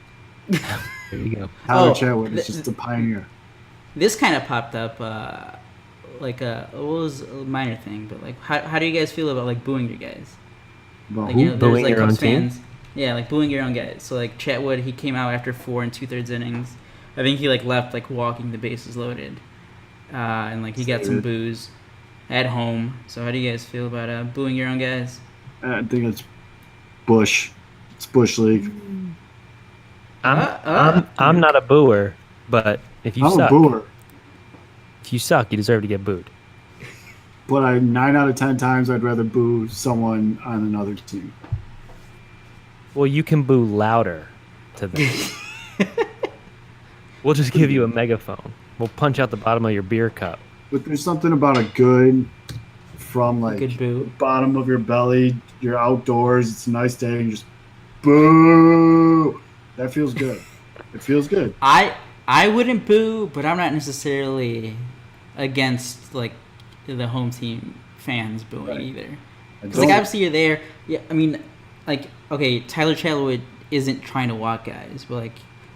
There you go. Tyler Chatwood is just a pioneer. This kind of popped up, it was a minor thing, but like, how do you guys feel about like booing your guys? About like, who? Booing your own team? Yeah, like booing your own guys. So like Chatwood, he came out after 4 2/3 innings. I think he like left like walking the bases loaded, and like he got some boos at home. So how do you guys feel about booing your own guys? I think it's Bush. It's Bush League. I'm not a booer, but if you suck, you deserve to get booed. but 9 out of 10 times I'd rather boo someone on another team. Well, you can boo louder to them. We'll just give you a megaphone. We'll punch out the bottom of your beer cup. But there's something about a good from like good boo. bottom of your belly. You're outdoors. It's a nice day, and you just boo. That feels good. It feels good. I wouldn't boo, but I'm not necessarily against like the home team fans booing either. Because like obviously you're there. Yeah, I mean, like okay, Tyler Chatwood isn't trying to walk guys, but like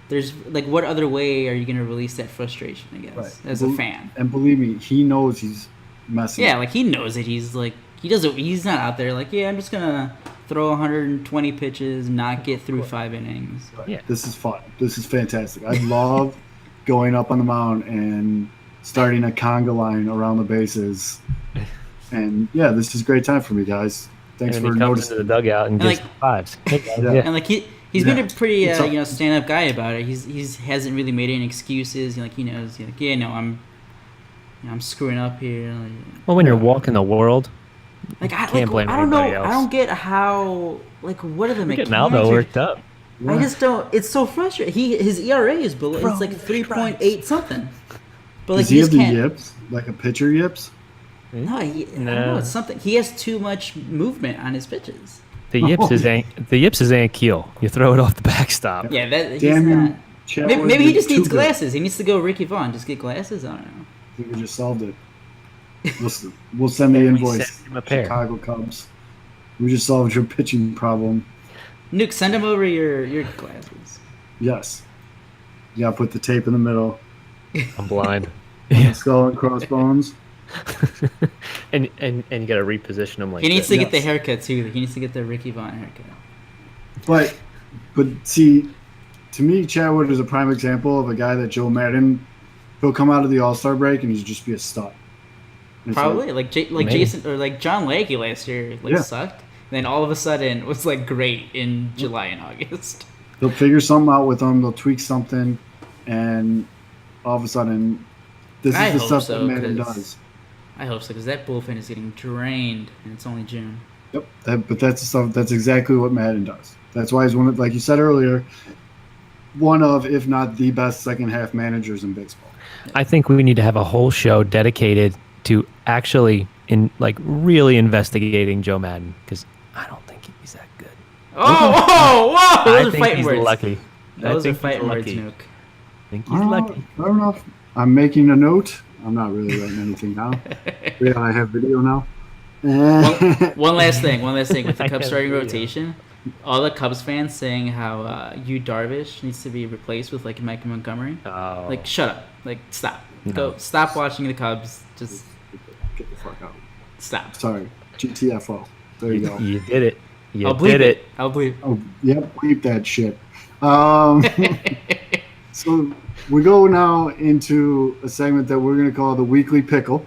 there's like what other way are you gonna release that frustration? I guess as a fan. And believe me, he knows he's messing. Yeah, like he knows it. He's like he's not out there like I'm just gonna throw 120 pitches, not get through 5 innings. Right. Yeah, this is fun. This is fantastic. I love going up on the mound and starting a conga line around the bases. And yeah, this is a great time for me, guys. Thanks for noticing. Into the dugout and gives like, fives. And like he's been a pretty stand up guy about it. He's hasn't really made any excuses. Like he knows. Like I'm screwing up here. Like, well, when you're walking the world, like I can't blame I don't know. else. I don't get how like what are the mechanics? Getting Aldo worked up. I just don't. It's so frustrating. His ERA is below. It's like 3.8 something. But like does he have the yips? Like a pitcher yips? No, I don't know. It's something. He has too much movement on his pitches. The yips is Ankiel. You throw it off the backstop. Yeah, that he's not. Maybe he just needs glasses. He needs to go Ricky Vaughn. Just get glasses. I don't know. I think we just solved it. We'll send the invoice. Chicago Cubs. We just solved your pitching problem. Nuke, send him over your glasses. Yes. You gotta put the tape in the middle. I'm blind. Skull and crossbones. and you gotta reposition them like he needs to get the haircut too. He needs to get the Ricky Vaughn haircut. But see, to me, Chatwood is a prime example of a guy that Joe Madden. He'll come out of the AllStar break and he'll just be a stud. Probably like Jason or like John Legge last year sucked. And then all of a sudden was like great in July and August. They'll figure something out with him. They'll tweak something, and all of a sudden, this is the stuff that Madden does. I hope so, because that bullpen is getting drained, and it's only June. Yep, but that's the stuff. That's exactly what Madden does. That's why he's one of, like you said earlier, one of, if not the best second half managers in baseball. I think we need to have a whole show dedicated to actually really investigating Joe Madden, because I don't think he's that good. Whoa! Those are fighting words. Lucky. Those are fighting words, Nuke. I think he's lucky. I don't know. I'm making a note. I'm not really writing anything now. Yeah, I have video now. One last thing with the Cubs starting rotation. All the Cubs fans saying how Yu Darvish needs to be replaced with like Mike Montgomery. Oh. Like shut up. Like stop. No. Go stop watching the Cubs. Just get the fuck out. Stop. Sorry. GTFO. There you go. You did it. I'll bleep it. I'll bleep. Oh, yep, bleep that shit. So we go now into a segment that we're going to call the Weekly Pickle.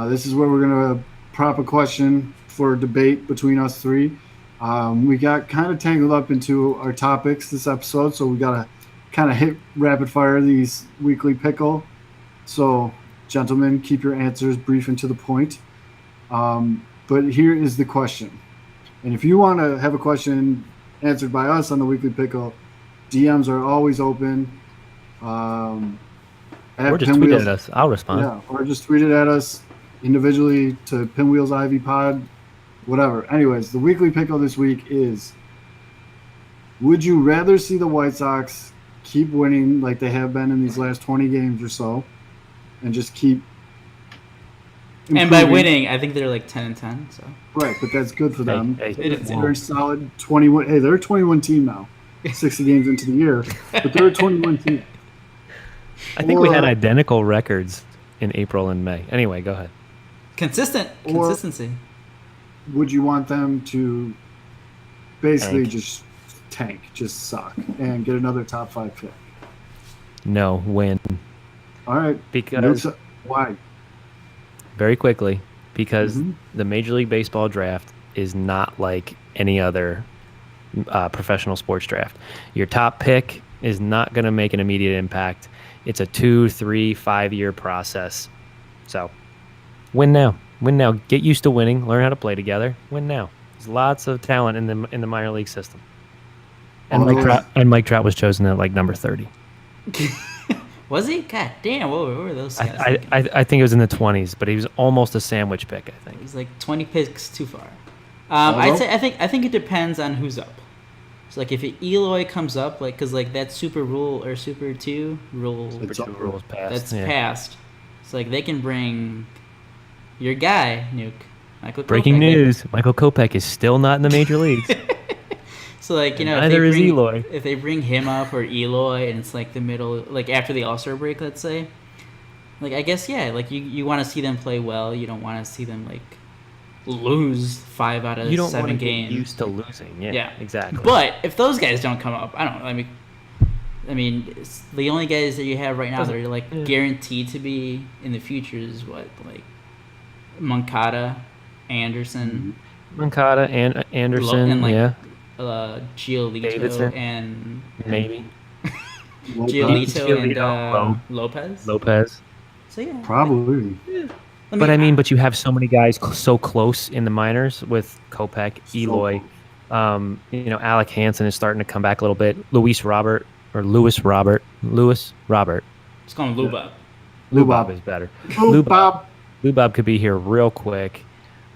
This is where we're going to prop a question for debate between us three. We got kind of tangled up into our topics this episode, so we got to kind of hit rapid fire these Weekly Pickle. So, gentlemen, keep your answers brief and to the point. But here is the question. And if you want to have a question answered by us on the Weekly Pickle, DMs are always open. Or just tweet at us. I'll respond. Yeah, or just tweet it at us individually to Pinwheels Ivy Pod, whatever. Anyways, the Weekly Pickle this week is: would you rather see the White Sox keep winning like they have been in these last 20 games or so, and just keep improving? And by winning, I think they're like 10-10. So right, but that's good for them. It's a very solid 21. Hey, they're a 21 team now. 60 games into the year, but they're a 21 team. I think we had identical records in April and May. Anyway, go ahead. Consistency. Would you want them to basically just tank, just suck, and get another top 5 pick? No, win. All right. Because why? Very quickly, because the Major League Baseball draft is not like any other professional sports draft. Your top pick is not going to make an immediate impact. It's a 2, 3, 5 year process. So Win now. Win now. Get used to winning. Learn how to play together. Win now. There's lots of talent in the minor league system. And Mike Trout was chosen at like number 30. Was he? God damn! What were those guys? I think it was in the 20s, but he was almost a sandwich pick. I think he's like 20 picks too far. I think it depends on who's up. So like if Eloy comes up, like because like that Super Rule or Super 2 rule, is passed. That's passed. So like they can bring your guy Nuke. Michael Breaking Kopech, news: Michael Kopech is still not in the major leagues. So like neither is Eloy. If they bring him up or Eloy, and it's like the middle, like after the All-Star break, let's say, like I guess like you want to see them play well. You don't want to see them like lose 5 out of 7 games. You don't want to get used to losing. Yeah, exactly. But if those guys don't come up, I don't know. I mean, it's the only guys that you have right now that are like guaranteed to be in the future is what, like Moncada, Anderson, and Anderson, and like, yeah. Giolito Davidson. and maybe Giolito and Lopez. So yeah, probably. But you have so many guys so close in the minors with Kopech, Eloy. Alec Hansen is starting to come back a little bit. Lewis Robert. Just call him Lubob. Lubob is better. Lubob could be here real quick.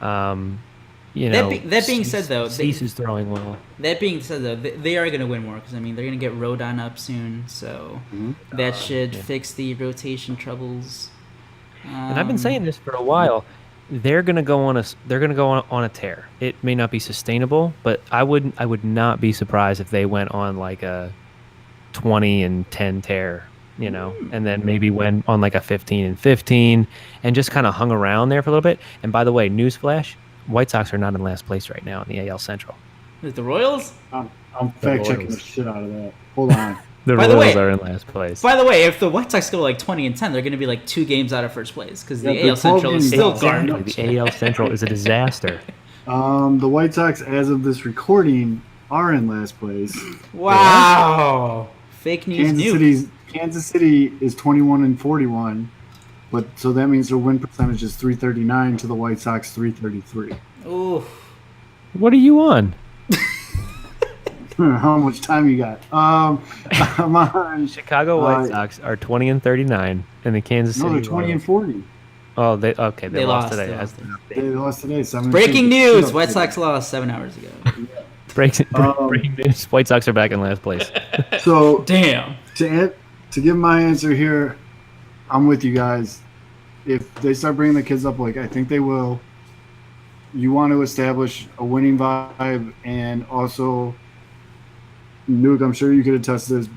That being said, though, Cease is throwing well. That being said, though, they are going to win more because they're going to get Rodon up soon, so that should fix the rotation troubles. And I've been saying this for a while. They're going to go on a tear. It may not be sustainable, but I would not be surprised if they went on like a 20-10 tear. And then maybe went on like a 15-15 and just kind of hung around there for a little bit. And by the way, newsflash. White Sox are not in last place right now in the AL Central. Is the Royals? I'm fact checking the shit out of that. Hold on. Royals are in last place. By the way, if the White Sox go like 20-10, they're going to be like 2 games out of first place because the AL Central is still garbage. The AL Central is a disaster. The White Sox, as of this recording, are in last place. Wow. Fake news. Kansas City is 21-41. But so that means their win percentage is 339 to the White Sox 333. Ooh. What are you on? Hmm. How much time you got? I'm on. Chicago White Sox are 20-39, and the Kansas City. No, they're 20-40. Oh, they lost today. They lost today. Breaking news: White Sox lost 7 hours ago. Breaking news: White Sox are back in last place. So damn. To give my answer here, I'm with you guys. If they start bringing the kids up, like I think they will, you want to establish a winning vibe, and also, Nuke, I'm sure you could attest to this.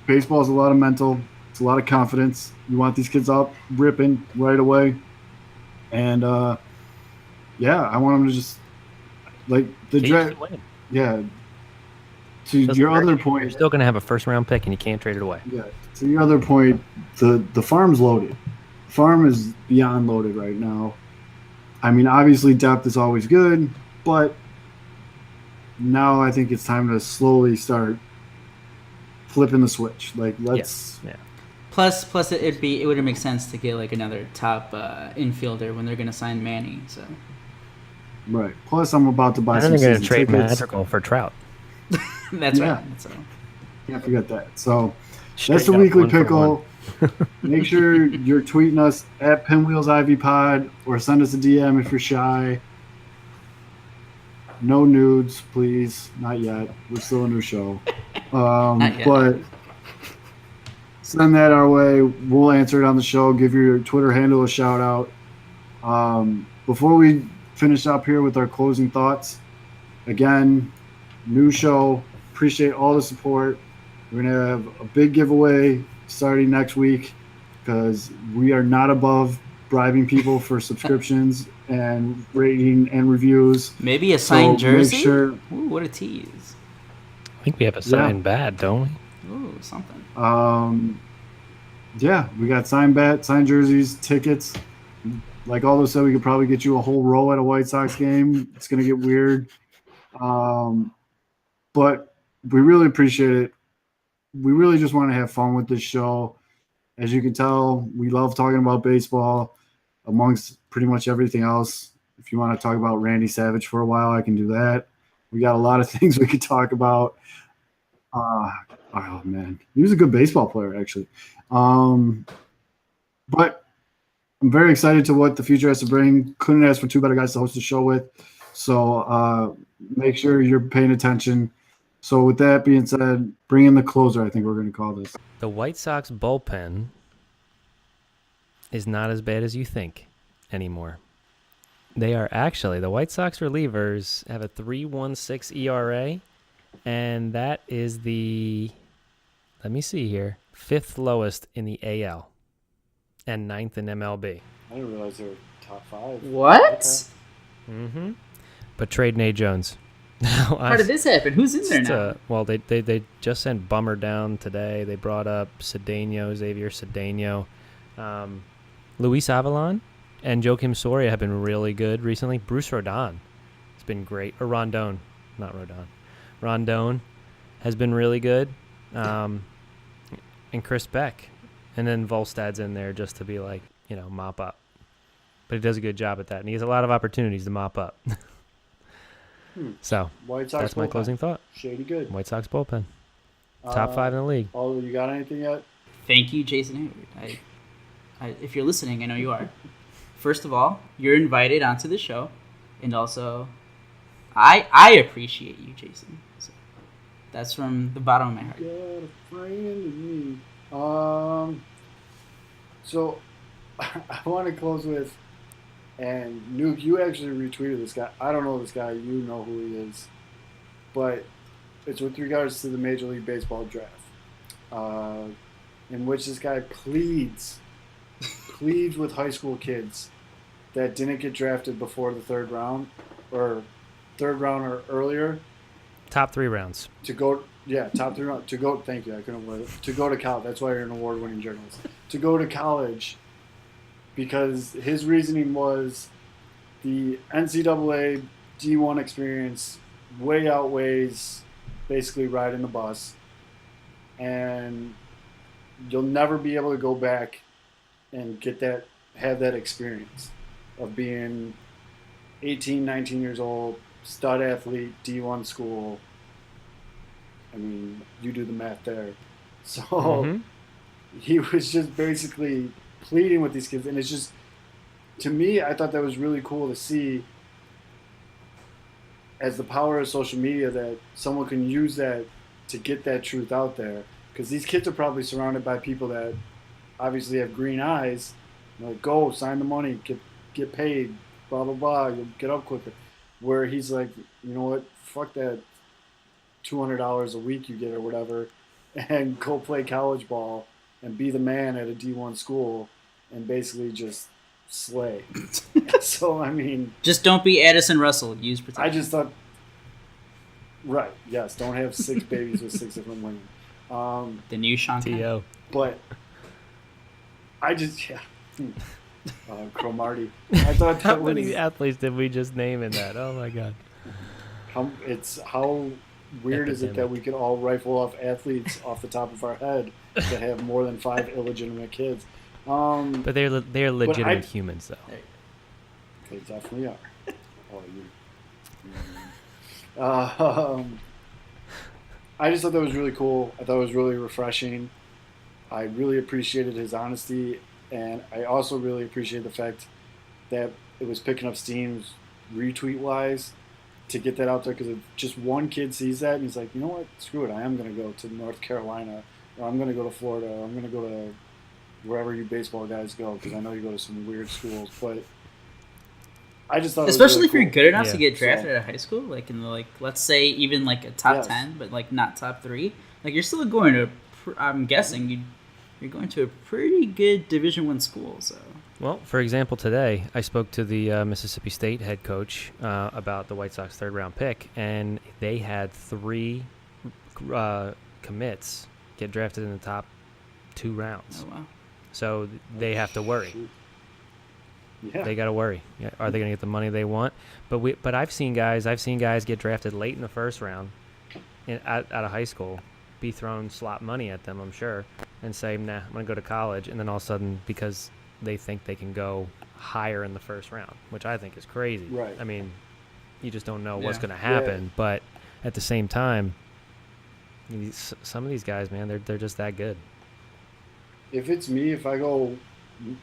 Baseball is a lot of mental. It's a lot of confidence. You want these kids up, ripping right away. And, I want them to just, like, the draft. Yeah. To your other point. You're still going to have a first-round pick, and you can't trade it away. Yeah. To your other point, the farm's loaded. The farm is beyond loaded right now. I mean, obviously, depth is always good, but now I think it's time to slowly start flipping the switch. Like, let's. Yeah. Plus, it would make sense to get like another top infielder when they're going to sign Manny. So. Right. Plus, I'm about to buy. They're going to trade Madrigal for Trout. That's right. So. Can't forget that. So. That's the Weekly Pickle. Make sure you're tweeting us at Pinwheels Ivy Pod or send us a DM if you're shy. No nudes, please. Not yet. We're still a new show. But send that our way. We'll answer it on the show. Give your Twitter handle a shout out. Before we finish up here with our closing thoughts, again, new show. Appreciate all the support. We're going to have a big giveaway starting next week because we are not above bribing people for subscriptions and rating and reviews. Maybe a signed jersey? Make sure. Ooh, what a tease. I think we have a signed bat, don't we? Ooh, something. We got signed bat, signed jerseys, tickets. Like Aldo said, we could probably get you a whole row at a White Sox game. It's going to get weird. But we really appreciate it. We really just want to have fun with this show. As you can tell, we love talking about baseball. amongst pretty much everything else. If you want to talk about Randy Savage for a while, I can do that. We got a lot of things we could talk about. Oh man, he was a good baseball player, actually. But I'm very excited to what the future has to bring. Couldn't ask for two better guys to host the show with. So make sure you're paying attention. So with that being said, bring in the closer, I think we're going to call this. The White Sox bullpen is not as bad as you think anymore. They are actually, the White Sox relievers have a 3.16 ERA, and that is the, let me see here, 5th lowest in the AL and 9th in MLB. I didn't realize they were top 5. What? Okay. Mm-hmm. But trade Nate Jones. How did this happen? Who's in there now? Well, they just sent Bummer down today. They brought up Xavier Cedeno. Luis Avalon and Joakim Soria have been really good recently. Bruce Rodon has been great. Or Rondon, not Rodon. Rondon has been really good. And Chris Beck. And then Volstad's in there just to be like, mop up. But he does a good job at that. And he has a lot of opportunities to mop up. So White Sox that's my bullpen. closing thought. Shady good. White Sox bullpen. Top 5 in the league. Aldo, you got anything yet? Thank you, Jason Heyward. If you're listening, I know you are. First of all, you're invited onto the show, and also, I appreciate you, Jason. So that's from the bottom of my heart. Got a friend in me. So I want to close with, and Nuke, you actually retweeted this guy. I don't know this guy. You know who he is, but it's with regards to the Major League Baseball draft, in which this guy pleads with high school kids that didn't get drafted before the third round or earlier. Top 3 rounds. To go, top 3 rounds. To go, thank you, I couldn't believe it. To go to college. That's why you're an award-winning journalist. To go to college, because his reasoning was the NCAA D1 experience way outweighs basically riding the bus, and you'll never be able to go back and have that experience of being 18, 19 years old, stud athlete, D1 school. I mean, you do the math there. So he was just basically pleading with these kids. And it's just, to me, I thought that was really cool to see as the power of social media that someone can use that to get that truth out there. Because these kids are probably surrounded by people that obviously have green eyes. Like, go, sign the money, get paid, blah, blah, blah, you'll get up quicker. Where he's like, you know what, fuck that $200 a week you get or whatever, and go play college ball and be the man at a D1 school and basically just slay. So, I mean... Just don't be Addison Russell. Use protection. I just thought... Right, yes, don't have 6 babies with 6 different women. The new Sean T.O. But I just... Yeah. Cromartie. I thought that How many athletes did we just name in that? Oh, my God. How weird is it that we could all rifle off athletes off the top of our head that have more than 5 illegitimate kids? But they're legitimate humans, though. They definitely are. Oh, you. I just thought that was really cool. I thought it was really refreshing. I really appreciated his honesty, and I also really appreciate the fact that it was picking up steam retweet-wise to get that out there, because if just one kid sees that and he's like, you know what, screw it, I am going to go to North Carolina, or I'm going to go to Florida, or I'm going to go to wherever you baseball guys go, because I know you go to some weird schools, but I just thought especially it was really if you're good enough to get So- drafted out of high school, like in the, let's say even like a top Yes. 10, but like not top 3, like you're still going to, I'm guessing you're going to a pretty good Division I school, so. Well, for example, today I spoke to the Mississippi State head coach about the White Sox third-round pick, and they had 3 commits get drafted in the top 2 rounds. Oh, wow. So they have to worry. Yeah. They got to worry. Yeah, are they going to get the money they want? But I've seen guys get drafted late in the first round out of high school, be thrown slot money at them, I'm sure, and say, nah, I'm going to go to college, and then all of a sudden, because they think they can go higher in the first round, which I think is crazy. Right. I mean, you just don't know what's going to happen. But at the same time, some of these guys, man, they're just that good. If it's me, if I go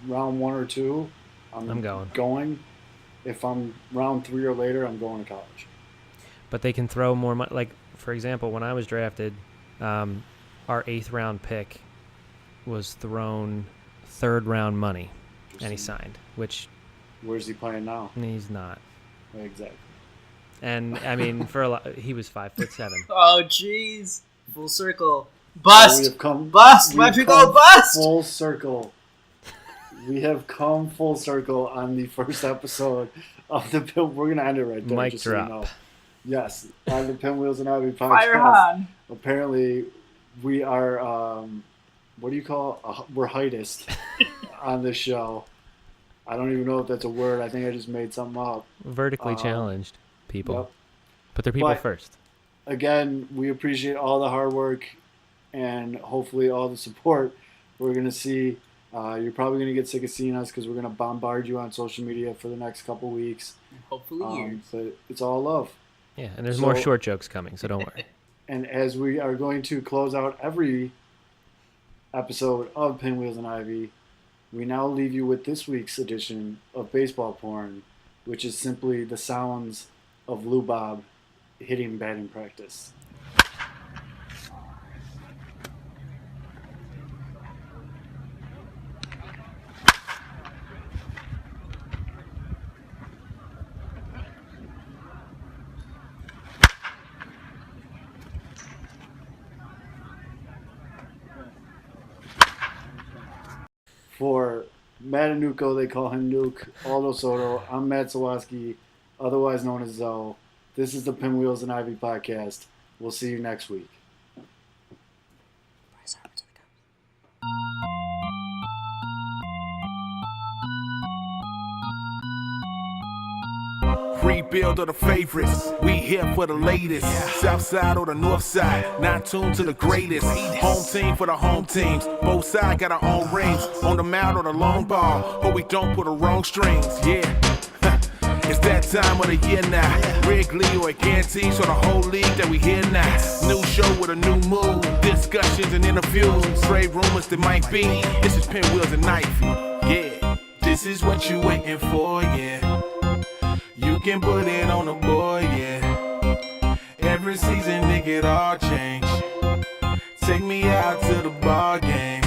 round 1 or 2, I'm going. If I'm round 3 or later, I'm going to college. But they can throw more money. Like, for example, when I was drafted, our 8th round pick was thrown 3rd round money, and he signed. Which, where's he playing now? He's not. Exactly. And I mean, for a lot, he was 5'7". Oh, jeez. Full circle. Bust. We have come. Bust. Madrigal. Bust. Full circle. We have come full circle on the first episode of the Pin. We're gonna end it right there. Mic drop. So you know. Yes, on the Pinwheels and Ivy podcast. Fire on. Apparently, we are. What do you call? We're heightest on this show. I don't even know if that's a word. I think I just made something up. Vertically challenged people. Yep. Put their people first. Again, we appreciate all the hard work and hopefully all the support we're going to see. You're probably going to get sick of seeing us because we're going to bombard you on social media for the next couple weeks. Hopefully years. But it's all love. Yeah, and there's more short jokes coming, so don't worry. And as we are going to close out every episode of Pinwheels and Ivy, we now leave you with this week's edition of Baseball Porn, which is simply the sounds of Lou Bob hitting batting practice. For Matt and Nuko, they call him Nuke, Aldo Soto. I'm Matt Sawaski, otherwise known as Zoe. This is the Pinwheels and Ivy Podcast. We'll see you next week. Rebuild of the favorites, we here for the latest. South side or the north side, not tuned to the greatest. Home team for the home teams, both sides got our own rings. On the mound or the long ball, hope we don't put the wrong strings. Yeah, it's that time of the year now. Wrigley or guarantee, so the whole league that we here now. New show with a new mood, discussions and interviews. Trade rumors that might be. This is Pinwheels and Ivy. Yeah, this is what you waiting for. Yeah. You can put it on the board, yeah. Every season, nigga, it all change. Take me out to the ball game.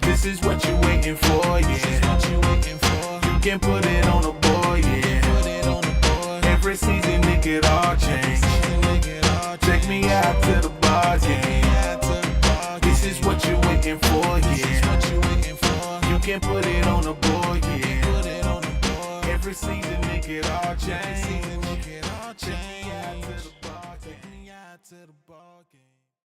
This is what you waiting for, yeah. You can put it on the board, yeah. Every season, nigga, it all change. Take me out to the ball game. This is what you waiting for, yeah. You can put it on the board, yeah. Every season, nigga, it all change.